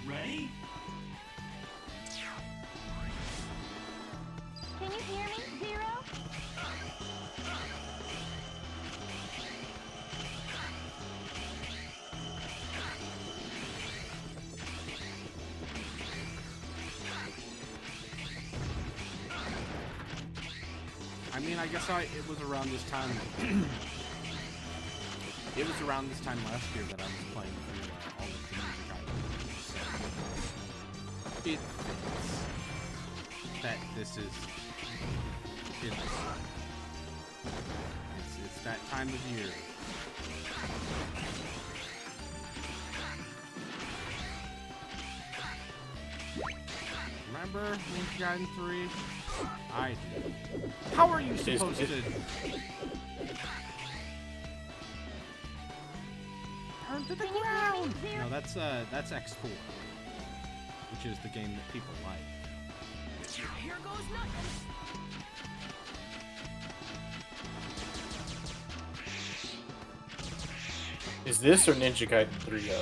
Ready? Can you hear me, Zero? I mean, I guess it was around this time. It was around this time last year that I was playing through all of the music items. So it fits that this is. It's that time of year. Remember Ninja Gaiden 3? I do. How are you supposed to turn to the ground? No, that's X4, which is the game that people like. Here goes nothing. Is this or Ninja Gaiden 3 a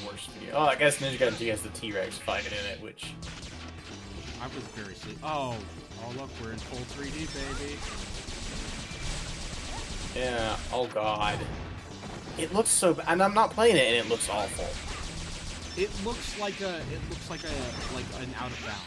worse video? Oh, I guess Ninja Gaiden 3 has the T-Rex fighting in it, which... I was very sleepy. Oh, look, we're in full 3D, baby. Yeah, oh god. It looks so bad, and I'm not playing it, and it looks awful. It looks like an out of bounds.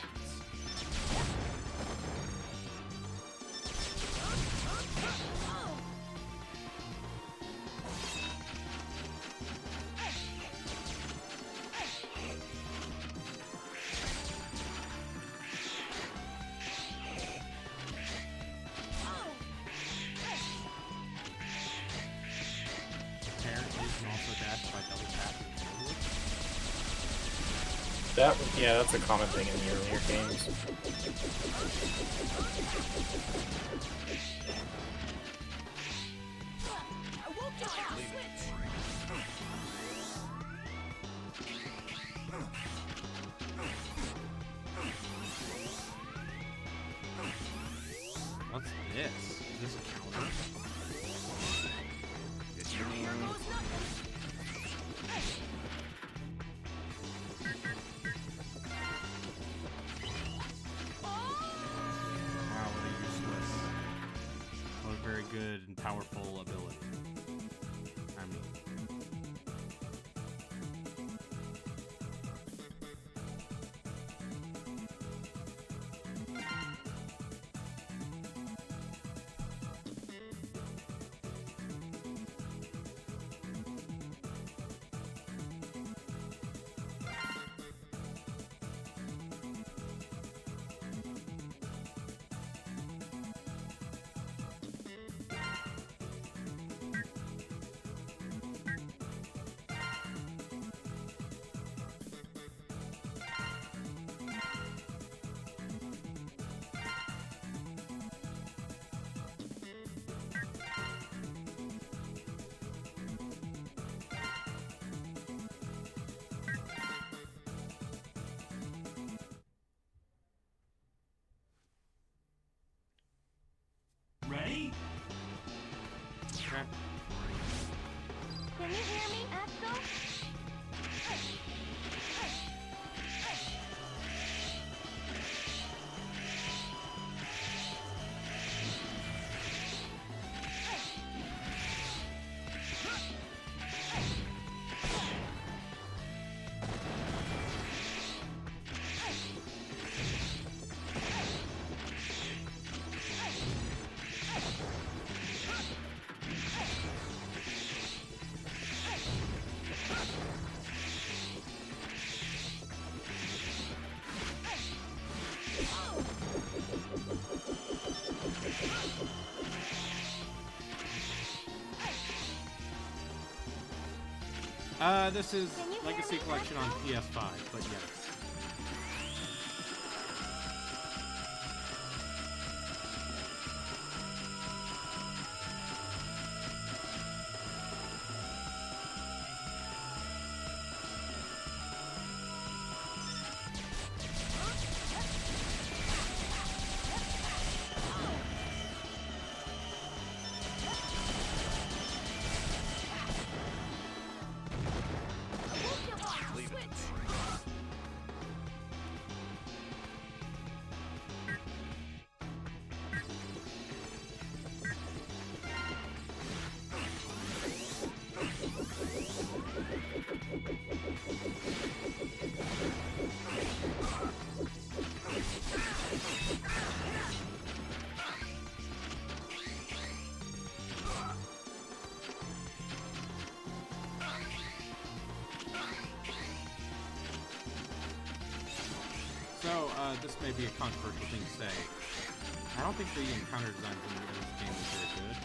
Yeah, that's a common thing in the earlier games. What's this? Is this a counter? Good and powerful ability. I mean, Ready? okay. Can you hear me, Axel? This is Legacy Collection on PS5, but yes. So, this may be a controversial thing to say. I don't think the encounter designs in this game is very good.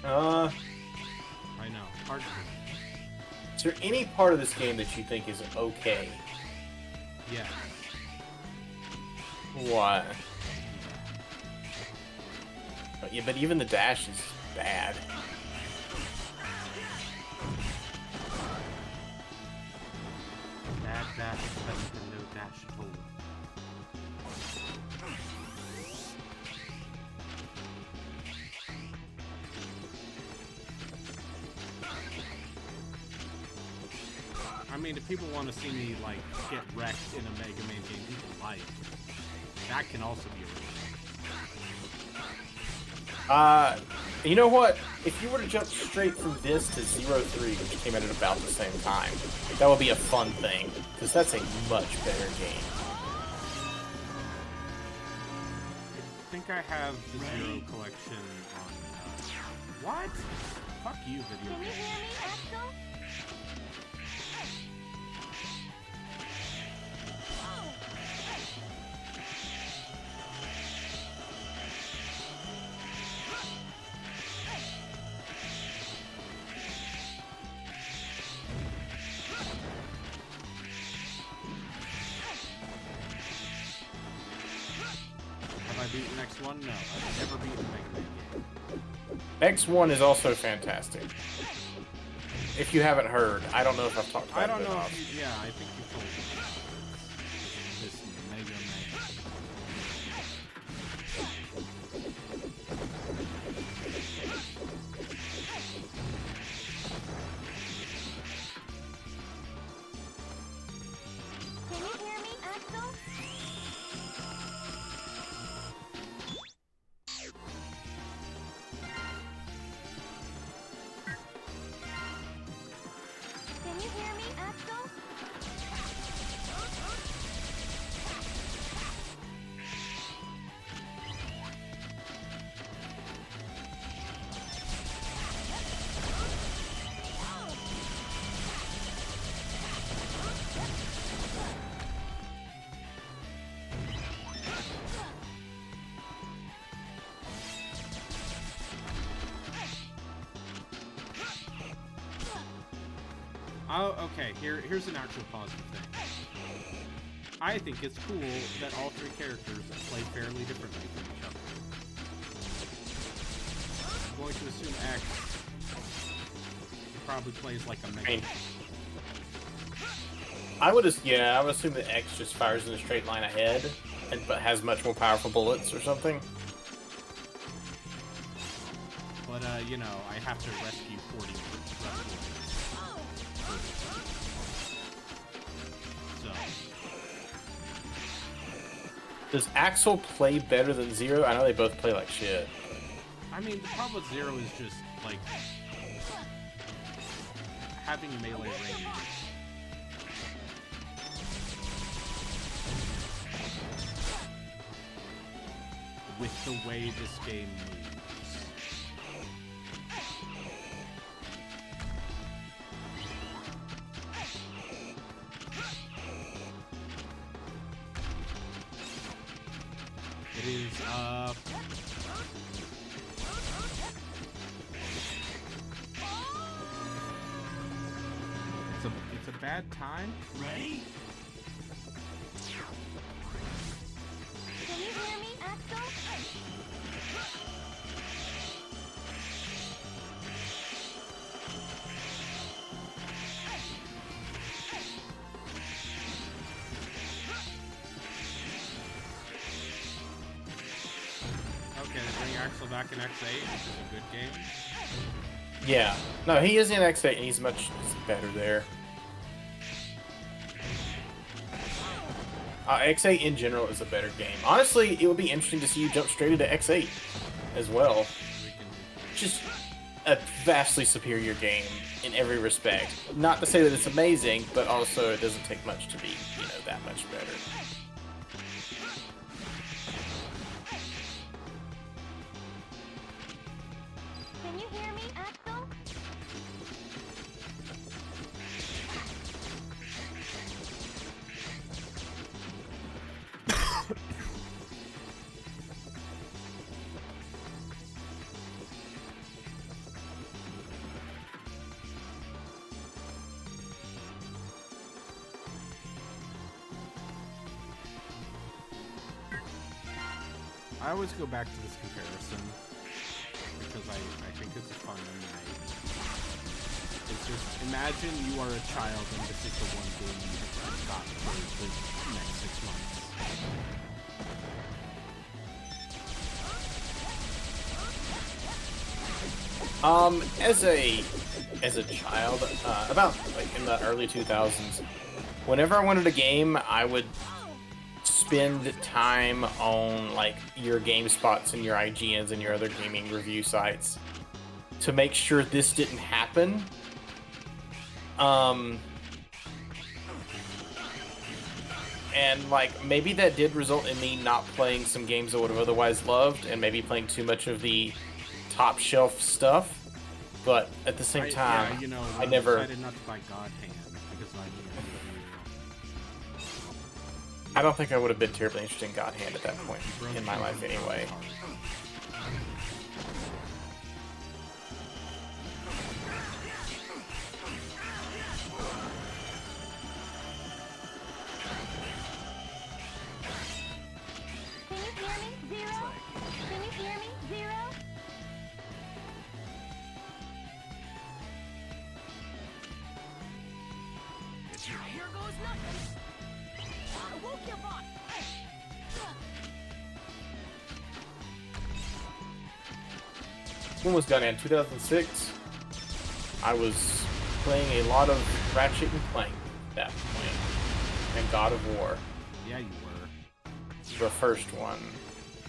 I know. Hard to Is there any part of this game that you think is okay? Yeah. What? Yeah, but even the dash is bad. Bad dash is better than no dash at all. I mean, if people want to see me, like, get wrecked in a Mega Man game people like, that can also be a reason. You know what? If you were to jump straight from this to 03, which came out at about the same time, that would be a fun thing, because that's a much better game. I think I have the Zero collection on. What? Fuck you, video Can you game. hear me, Axel? Have I beaten X1? No, I've never beaten a Mega Man game. X1 is also fantastic. If you haven't heard, I don't know if I've talked about I it don't know enough. if you, yeah, I think you told me. This Mega Man. Can you hear me, Axel? Can you hear me, Axel? Oh, okay. Here's an actual positive thing. I think it's cool that all three characters play fairly differently from each other. I'm going to assume X probably plays like a Mega Man. I would assume that X just fires in a straight line ahead, but has much more powerful bullets or something. But, you know, I have to rescue 40 rebels. So, Does Axel play better than Zero? I know they both play like shit. I mean, the problem with Zero is just, like, having melee range. With the way this game moves. It is, it's a bad time. Ready? Can you hear me, Axel? Okay, they bring Axel back in X8, which is a good game. Yeah. No, he is in X8 and he's better there. X8 in general is a better game. Honestly, it would be interesting to see you jump straight into X8 as well. We can Just a vastly superior game in every respect. Not to say that it's amazing, but also it doesn't take much to be, that much better. Can you hear me, Axel? I always go back to this comparison because I think it's a fun one to make. It's just, imagine you are a child and this is the one game you have got for the next 6 months. As a child, about like in the early 2000s, whenever I wanted a game, I would spend time on like your GameSpots and your IGNs and your other gaming review sites to make sure this didn't happen. And like maybe that did result in me not playing some games I would have otherwise loved, and maybe playing too much of the top shelf stuff. But at the same time, yeah, you know, I never. decided not to buy God Hand because I I don't think I would have been terribly interested in God Hand at that point in my life anyway. Can you hear me? Zero? Can you hear me? Zero? Here goes nothing. I won't give up. When was God Hand? 2006. I was playing a lot of Ratchet and Clank at that point, and God of War, Yeah, you were. the first one.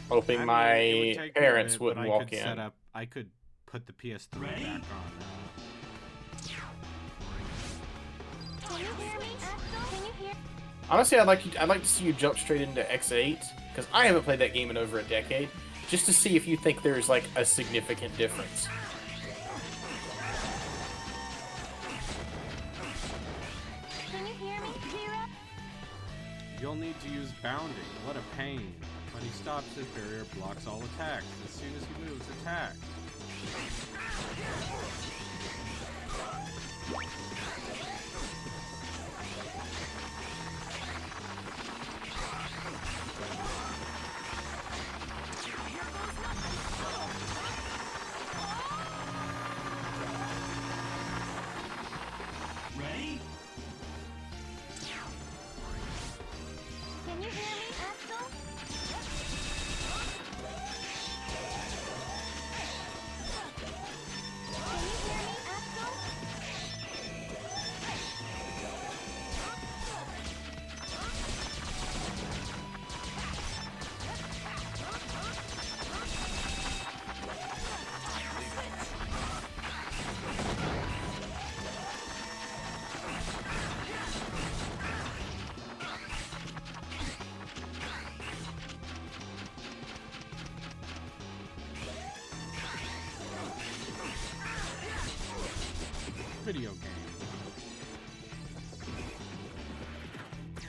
Hoping I mean, it would my take me a parents bit, but wouldn't I walk could in. set up. I could put the PS3 Ready? back on. Can you hear me? Axel? Can you hear? Honestly, I'd like to see you jump straight into X8, because I haven't played that game in over a decade, just to see if you think there's like a significant difference. Can you hear me? Zero? You'll need to use bounding. What a pain. When he stops, his barrier blocks all attacks. As soon as he moves, attack. Ready? Can you hear me, Axel? Can you hear me, Axel? Video game.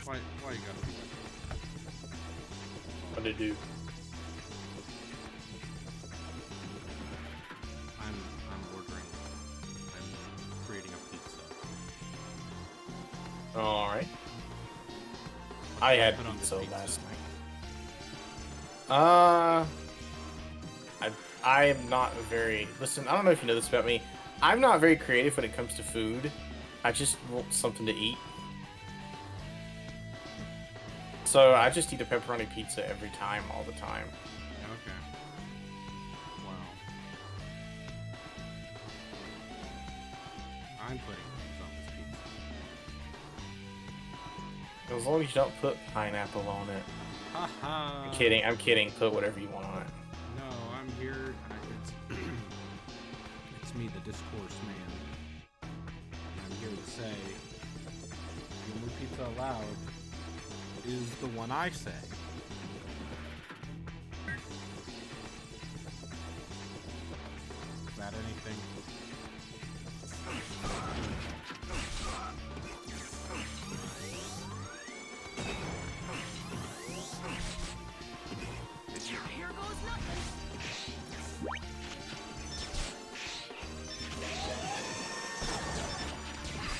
Why you gotta do that? What did it do? I'm ordering. I'm creating a pizza. Alright. I had Put on the pizza pizza. last night. I am not very... Listen, I don't know if you know this about me. I'm not very creative when it comes to food. I just want something to eat. So I just eat a pepperoni pizza every time, all the time. Okay. Wow. I'm putting things on this pizza. As long as you don't put pineapple on it. Haha. I'm kidding, I'm kidding. Put whatever you want on it. No, I'm here. It's me, the discourse man. And I'm here to say the only pizza allowed is the one I say. Is that anything? Here goes nothing.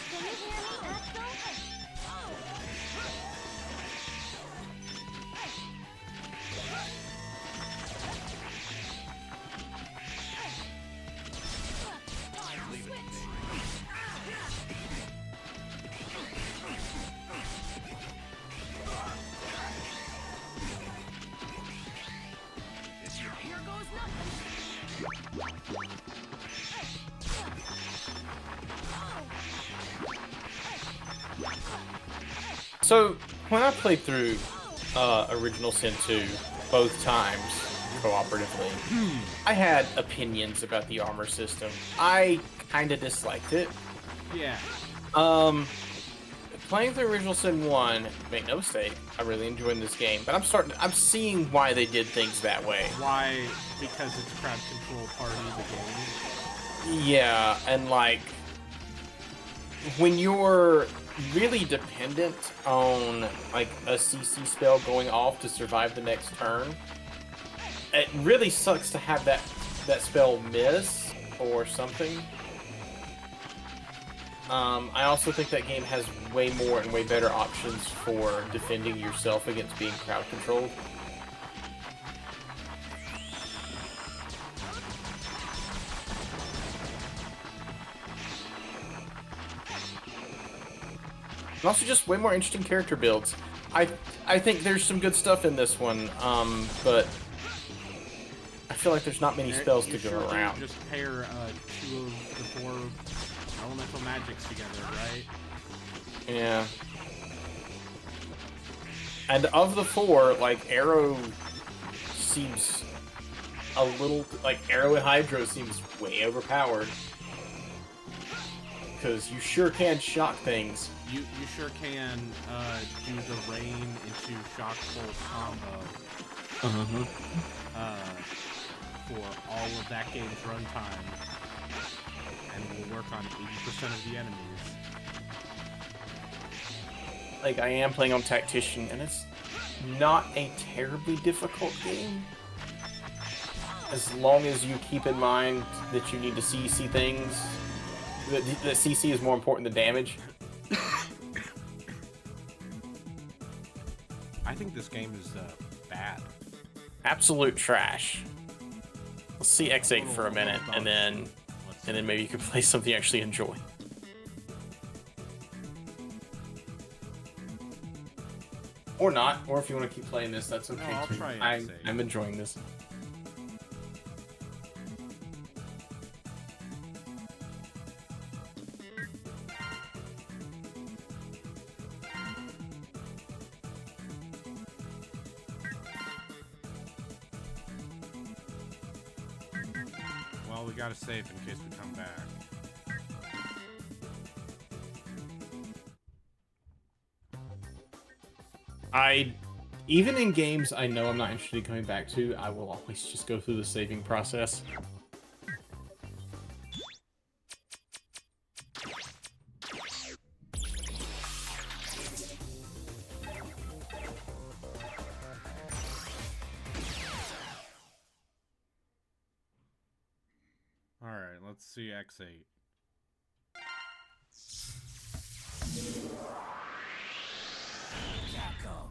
Can you hear me, Axel? Here goes nothing. So, when I played through Original Sin 2 both times, cooperatively. I had opinions about the armor system. I kind of disliked it. Yeah. Playing the original Sin 1, make no mistake, I really enjoyed this game, but I'm seeing why they did things that way. Why? Because it's crowd control part of the game. Yeah, and like when you're really dependent on like a CC spell going off to survive the next turn, it really sucks to have that spell miss or something. I also think that game has way more and way better options for defending yourself against being crowd controlled. And also just way more interesting character builds. I think there's some good stuff in this one, but I feel like there's not many spells to go around. Just pair 2 of the 4 elemental magics together, right? Yeah. And of the 4, like, Arrow seems a little... Like, Arrow and Hydro seems way overpowered. Because you sure can shock things. You sure can do the rain into shock full combo. For all of that game's runtime. And will work on 80% of the enemies. Like, I am playing on Tactician, and it's not a terribly difficult game. As long as you keep in mind that you need to CC things. That CC is more important than damage. I think this game is bad. Absolute trash. Let's see X8 for a minute, and then maybe you can play something you actually enjoy. Or not, or if you want to keep playing this, that's okay no, I'll too. try I'm enjoying this. Well, we gotta save in case we come back. Even in games I know I'm not interested in coming back to, I will always just go through the saving process. Alright, let's see X8. Capcom.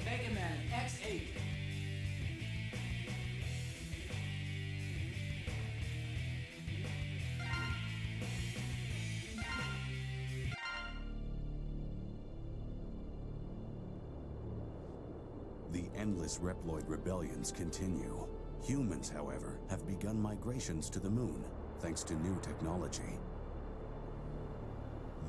Mega Man X8. The endless Reploid rebellions continue. Humans, however, have begun migrations to the moon, thanks to new technology.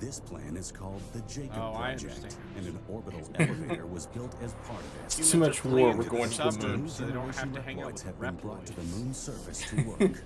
This plan is called the Jacob Project, and an orbital elevator was built as part of it. It's too much war, we're going to the moon. So they don't have to hang out Reploids with have been brought to the Reploids. moon's surface to work.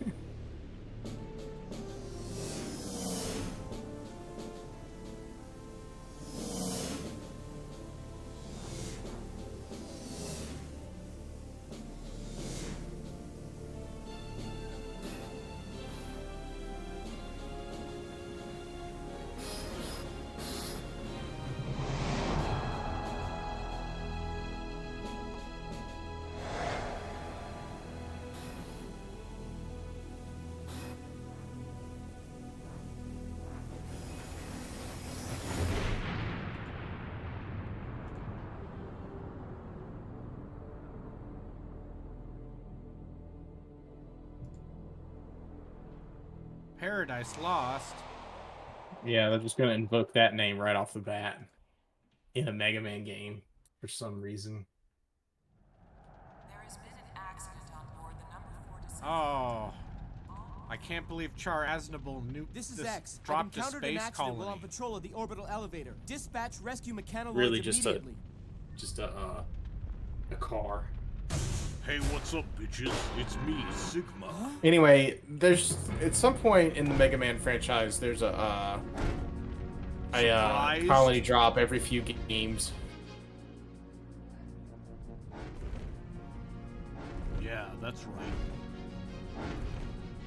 Paradise Lost. Yeah, they're just gonna invoke that name right off the bat in a Mega Man game for some reason. There has been an accident on board the number 4 Oh. I can't believe Char Aznable This is X. I've dropped a encountered an space accident colony. while on patrol of the orbital elevator. Dispatch rescue mechanoids Really, just immediately. a A car. Hey, what's up, bitches? It's me, Sigma. Anyway, there's at some point in the Mega Man franchise, there's a colony drop every few games. Yeah, that's right.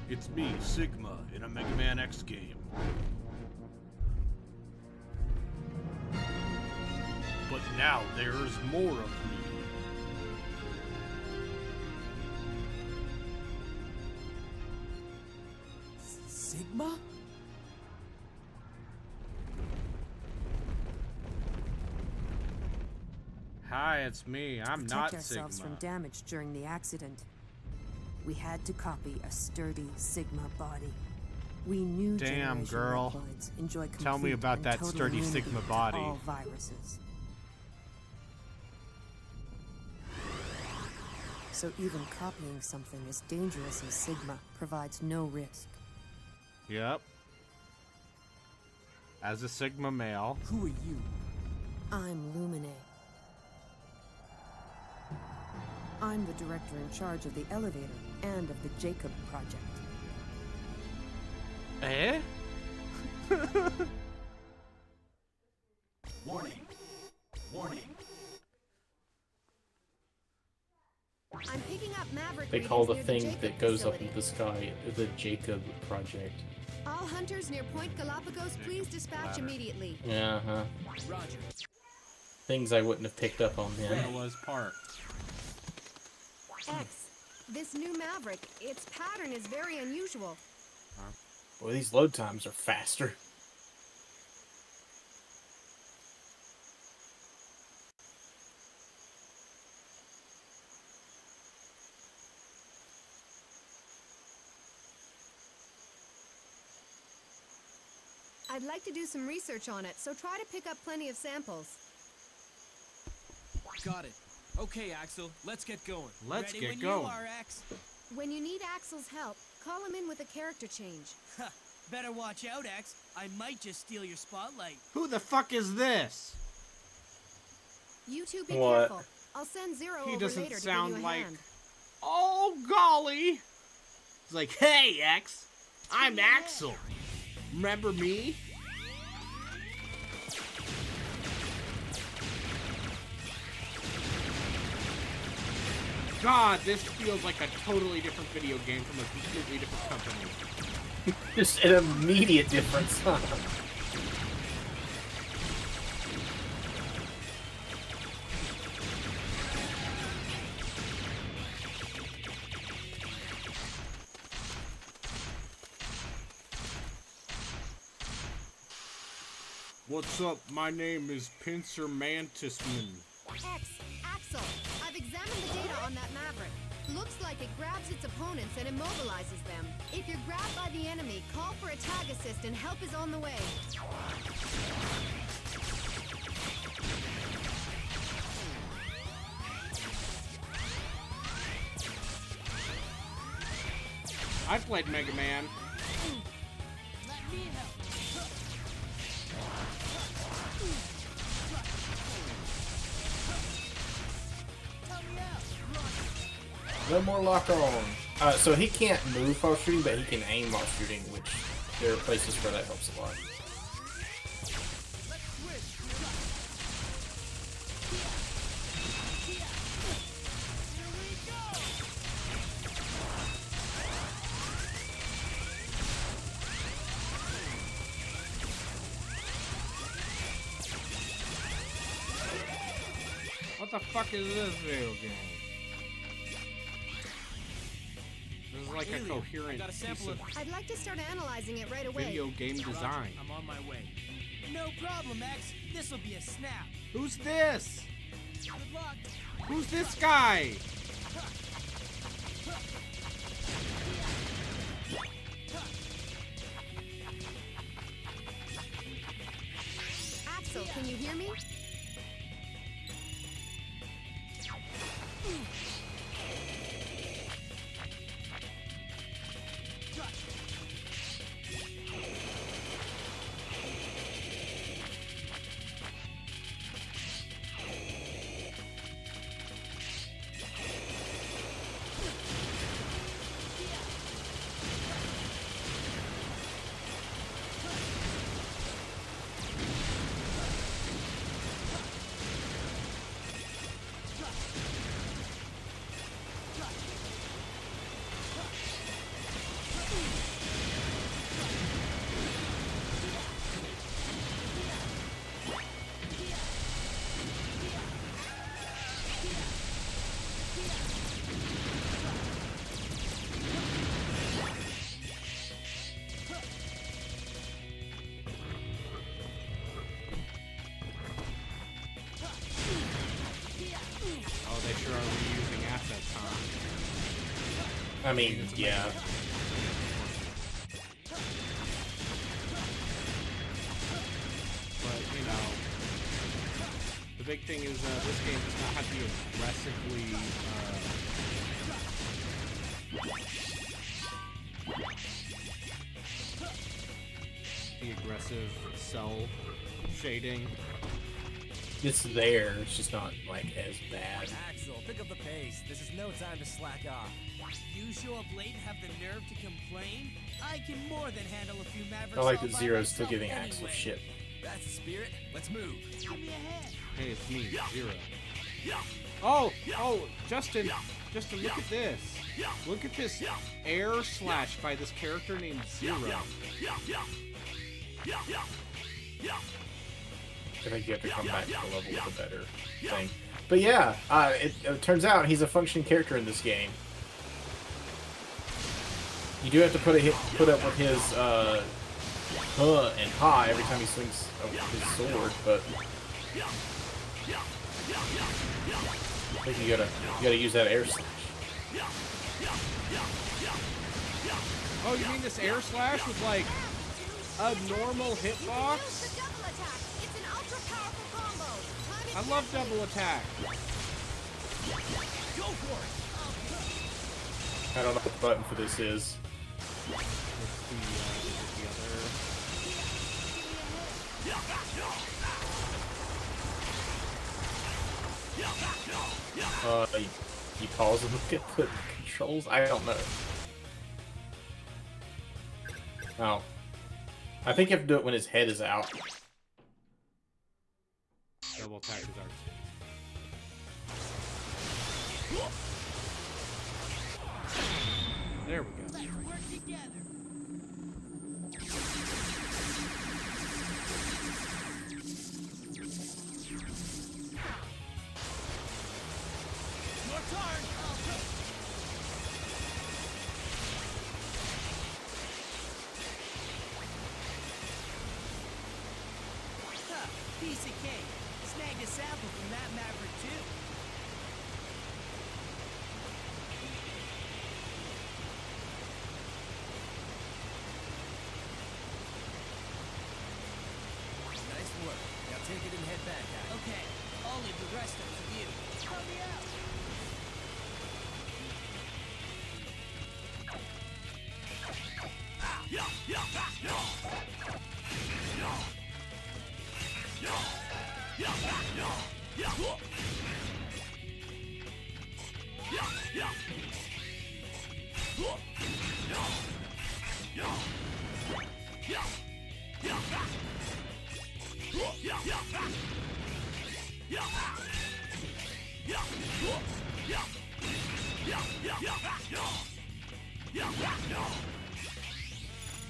It's me, Sigma, in a Mega Man X game. But now there's more of me. Sigma? Hi, it's me. I'm To not protect ourselves Sigma. from damage during the accident, we had to copy a sturdy Sigma body. We knew Damn, Generation girl. Reploids enjoy Tell me complete about and that total sturdy immunity Sigma to body. all viruses. So even copying something as dangerous as Sigma provides no risk. Yep. As a Sigma male. Who are you? I'm Lumine. I'm the director in charge of the elevator and of the Jacob Project. Eh? Warning. Warning. I'm picking up Maverick. They call the readings near thing Jacob that goes up facility. into the sky the Jacob Project. All hunters near Point Galapagos, please dispatch immediately. Yeah, huh. Roger. Things I wouldn't have picked up on then. Where was parked? X, this new Maverick, its pattern is very unusual. Boy, these load times are faster. I'd like to do some research on it, so try to pick up plenty of samples. Got it. Okay, Axel, let's get going. Let's Ready get when going. You are, Ax. When you need Axel's help, call him in with a character change. Ha, better watch out, Ax. I might just steal your spotlight. Who the fuck is this? You two be What? careful. I'll send Zero He over doesn't later to sound give you a like- hand. Oh, golly! It's like, hey, X. I'm Axel. Remember me? God, this feels like a totally different video game from a completely different company. Just an immediate difference, huh? What's up? My name is Pincer Mantisman. X, Axel, I've examined the data on that Maverick. Looks like it grabs its opponents and immobilizes them. If you're grabbed by the enemy, call for a tag assist and help is on the way. I played Mega Man. Let me help. Help me out. No more lock on. So he can't move while shooting, but he can aim while shooting, which there are places where that helps a lot. Let's switch. Here we go. What the fuck is this video game? This is like a Alien, coherent I got a piece sample of of I'd like to start analyzing it right away. video game design. I'm on my way. No problem, X. This'll be a snap. Who's this? Good luck. Who's this guy? Axel, can you hear me? I mean, it's a yeah. Mega Man. But, you know, the big thing is this game does not have to be aggressively the aggressive cell shading. It's there, it's just not, like, as bad. Axel, pick up the pace. This is no time to slack off. You show up late and have the nerve to complain? I can more than handle a few Mavericks. I like all that by Zero's still myself giving anyway. Axel shit. That's the spirit. Let's move. Give me a hand. Hey, it's me, Zero. Oh, Justin, look at this. Look at this air slash by this character named Zero. I think you have to come back to the level with a better thing. But yeah, it turns out he's a functioning character in this game. You do have to put up with his and ha every time he swings his sword, but I think you gotta use that air slash. Oh, you mean this air slash with like a normal hitbox? I love double attack. Go for it. I don't know what the button for this is. You pause and look at the controls? I don't know. Oh. I think you have to do it when his head is out. Double attack is ours. There we go. Let's work together. Your turn. Huh, piece of cake. Snagged a sample from that Maverick too. Nice work. Now take it and head back out. Okay, I'll leave the rest up to you. Help me out.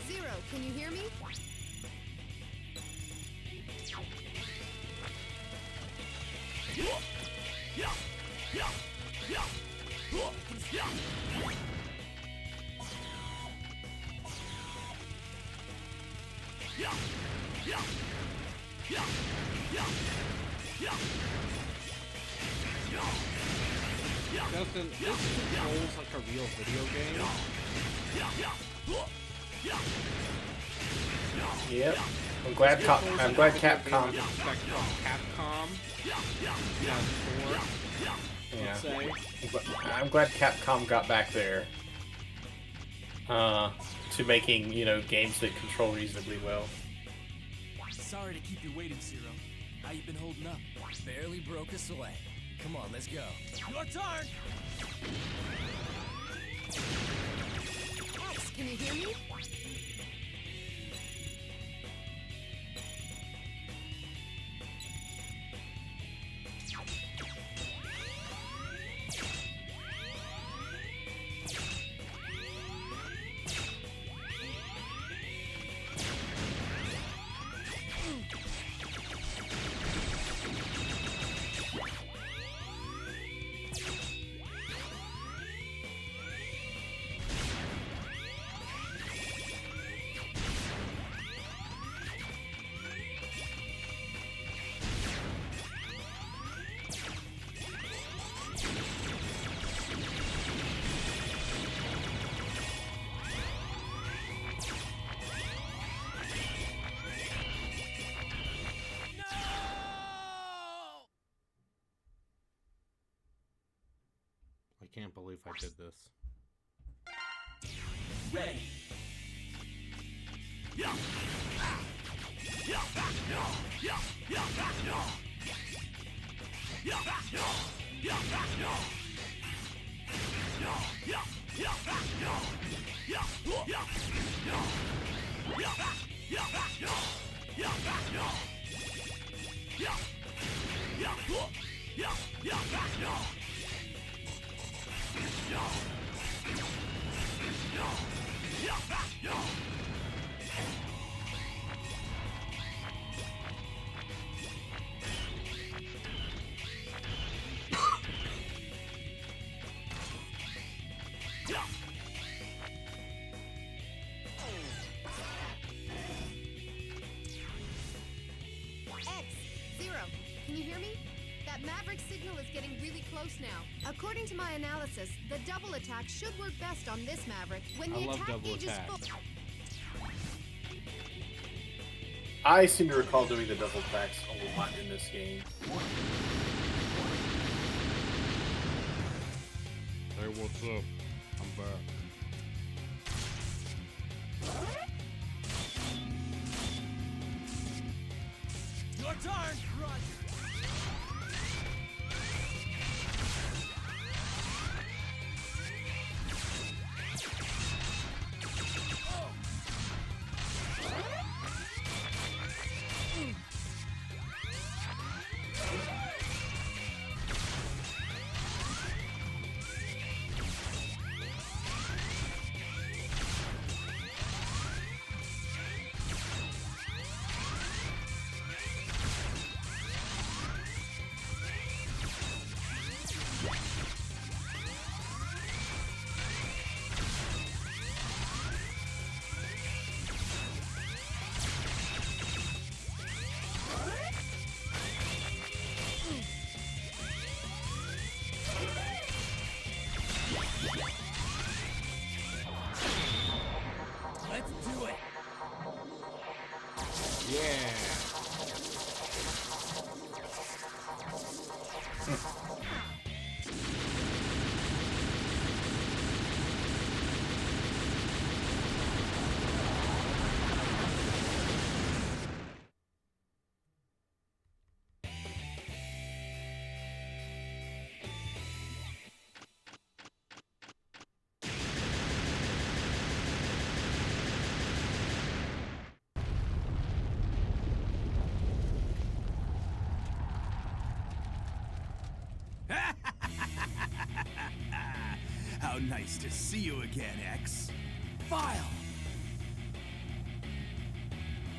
Zero, can you hear me? Justin, this controls like a real video game. Yep. I'm glad Capcom. Capcom. Yeah, 4. Let's say. I'm glad Capcom got back there. To making, games that control reasonably well. Sorry to keep you waiting, Zero. How you been holding up? Barely broke a sweat. Come on, let's go. Your turn. X, can you hear me? can't believe I did this. Ready. Can you hear me? That Maverick signal is getting really close now. According to my analysis, the double attack should work best on this Maverick when the attack gauge is full. I seem to recall doing the double attacks a lot in this game. Hey, what's up? I'm back. Your turn! Run! Let's do it! Yeah! How nice to see you again, X. File!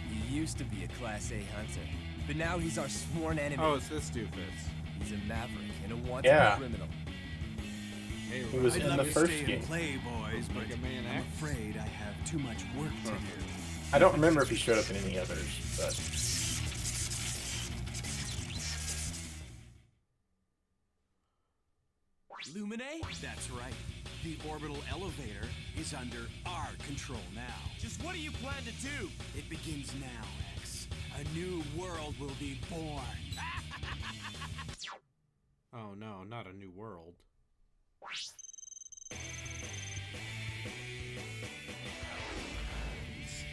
He used to be a Class A hunter, but now he's our sworn enemy. Oh, it's this doofus. He's a maverick and a wanted criminal. Hey, He was in the first game. Play, boys, but I'm afraid I have too much work to do. I don't remember if he showed up in any others, but... Lumine? That's right. The orbital elevator is under our control now. Just what do you plan to do? It begins now, X. A new world will be born. Oh no, not a new world.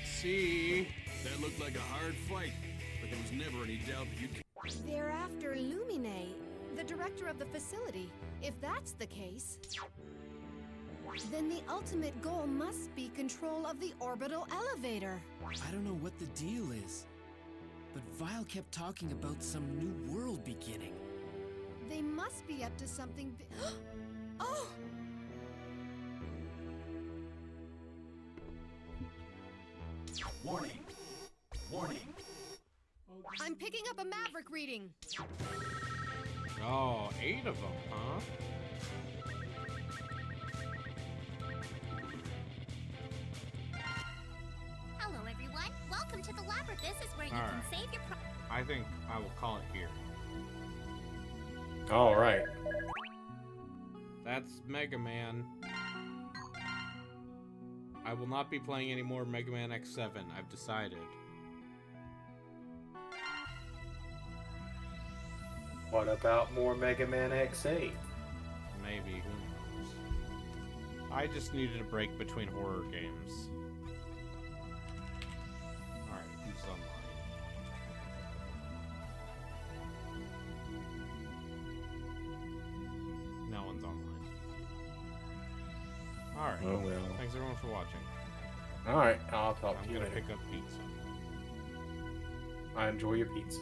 See? That looked like a hard fight, but there was never any doubt that you could... They're after Lumine, the director of the facility. If that's the case, then the ultimate goal must be control of the orbital elevator. I don't know what the deal is, but Vile kept talking about some new world beginning. They must be up to something Oh! Warning. Warning. I'm picking up a Maverick reading. Oh, 8 of them, huh? Hello, everyone. Welcome to the labyrinth. This is where you All can right. save your I think I will call it here. All right. That's Mega Man. I will not be playing any more Mega Man X VII. I've decided. What about more Mega Man X8? Maybe. Who knows? I just needed a break between horror games. Alright, who's online? No one's online. Alright. Oh, well. Thanks everyone for watching. Alright, I'll talk to you I'm later. gonna pick up pizza. I enjoy your pizza.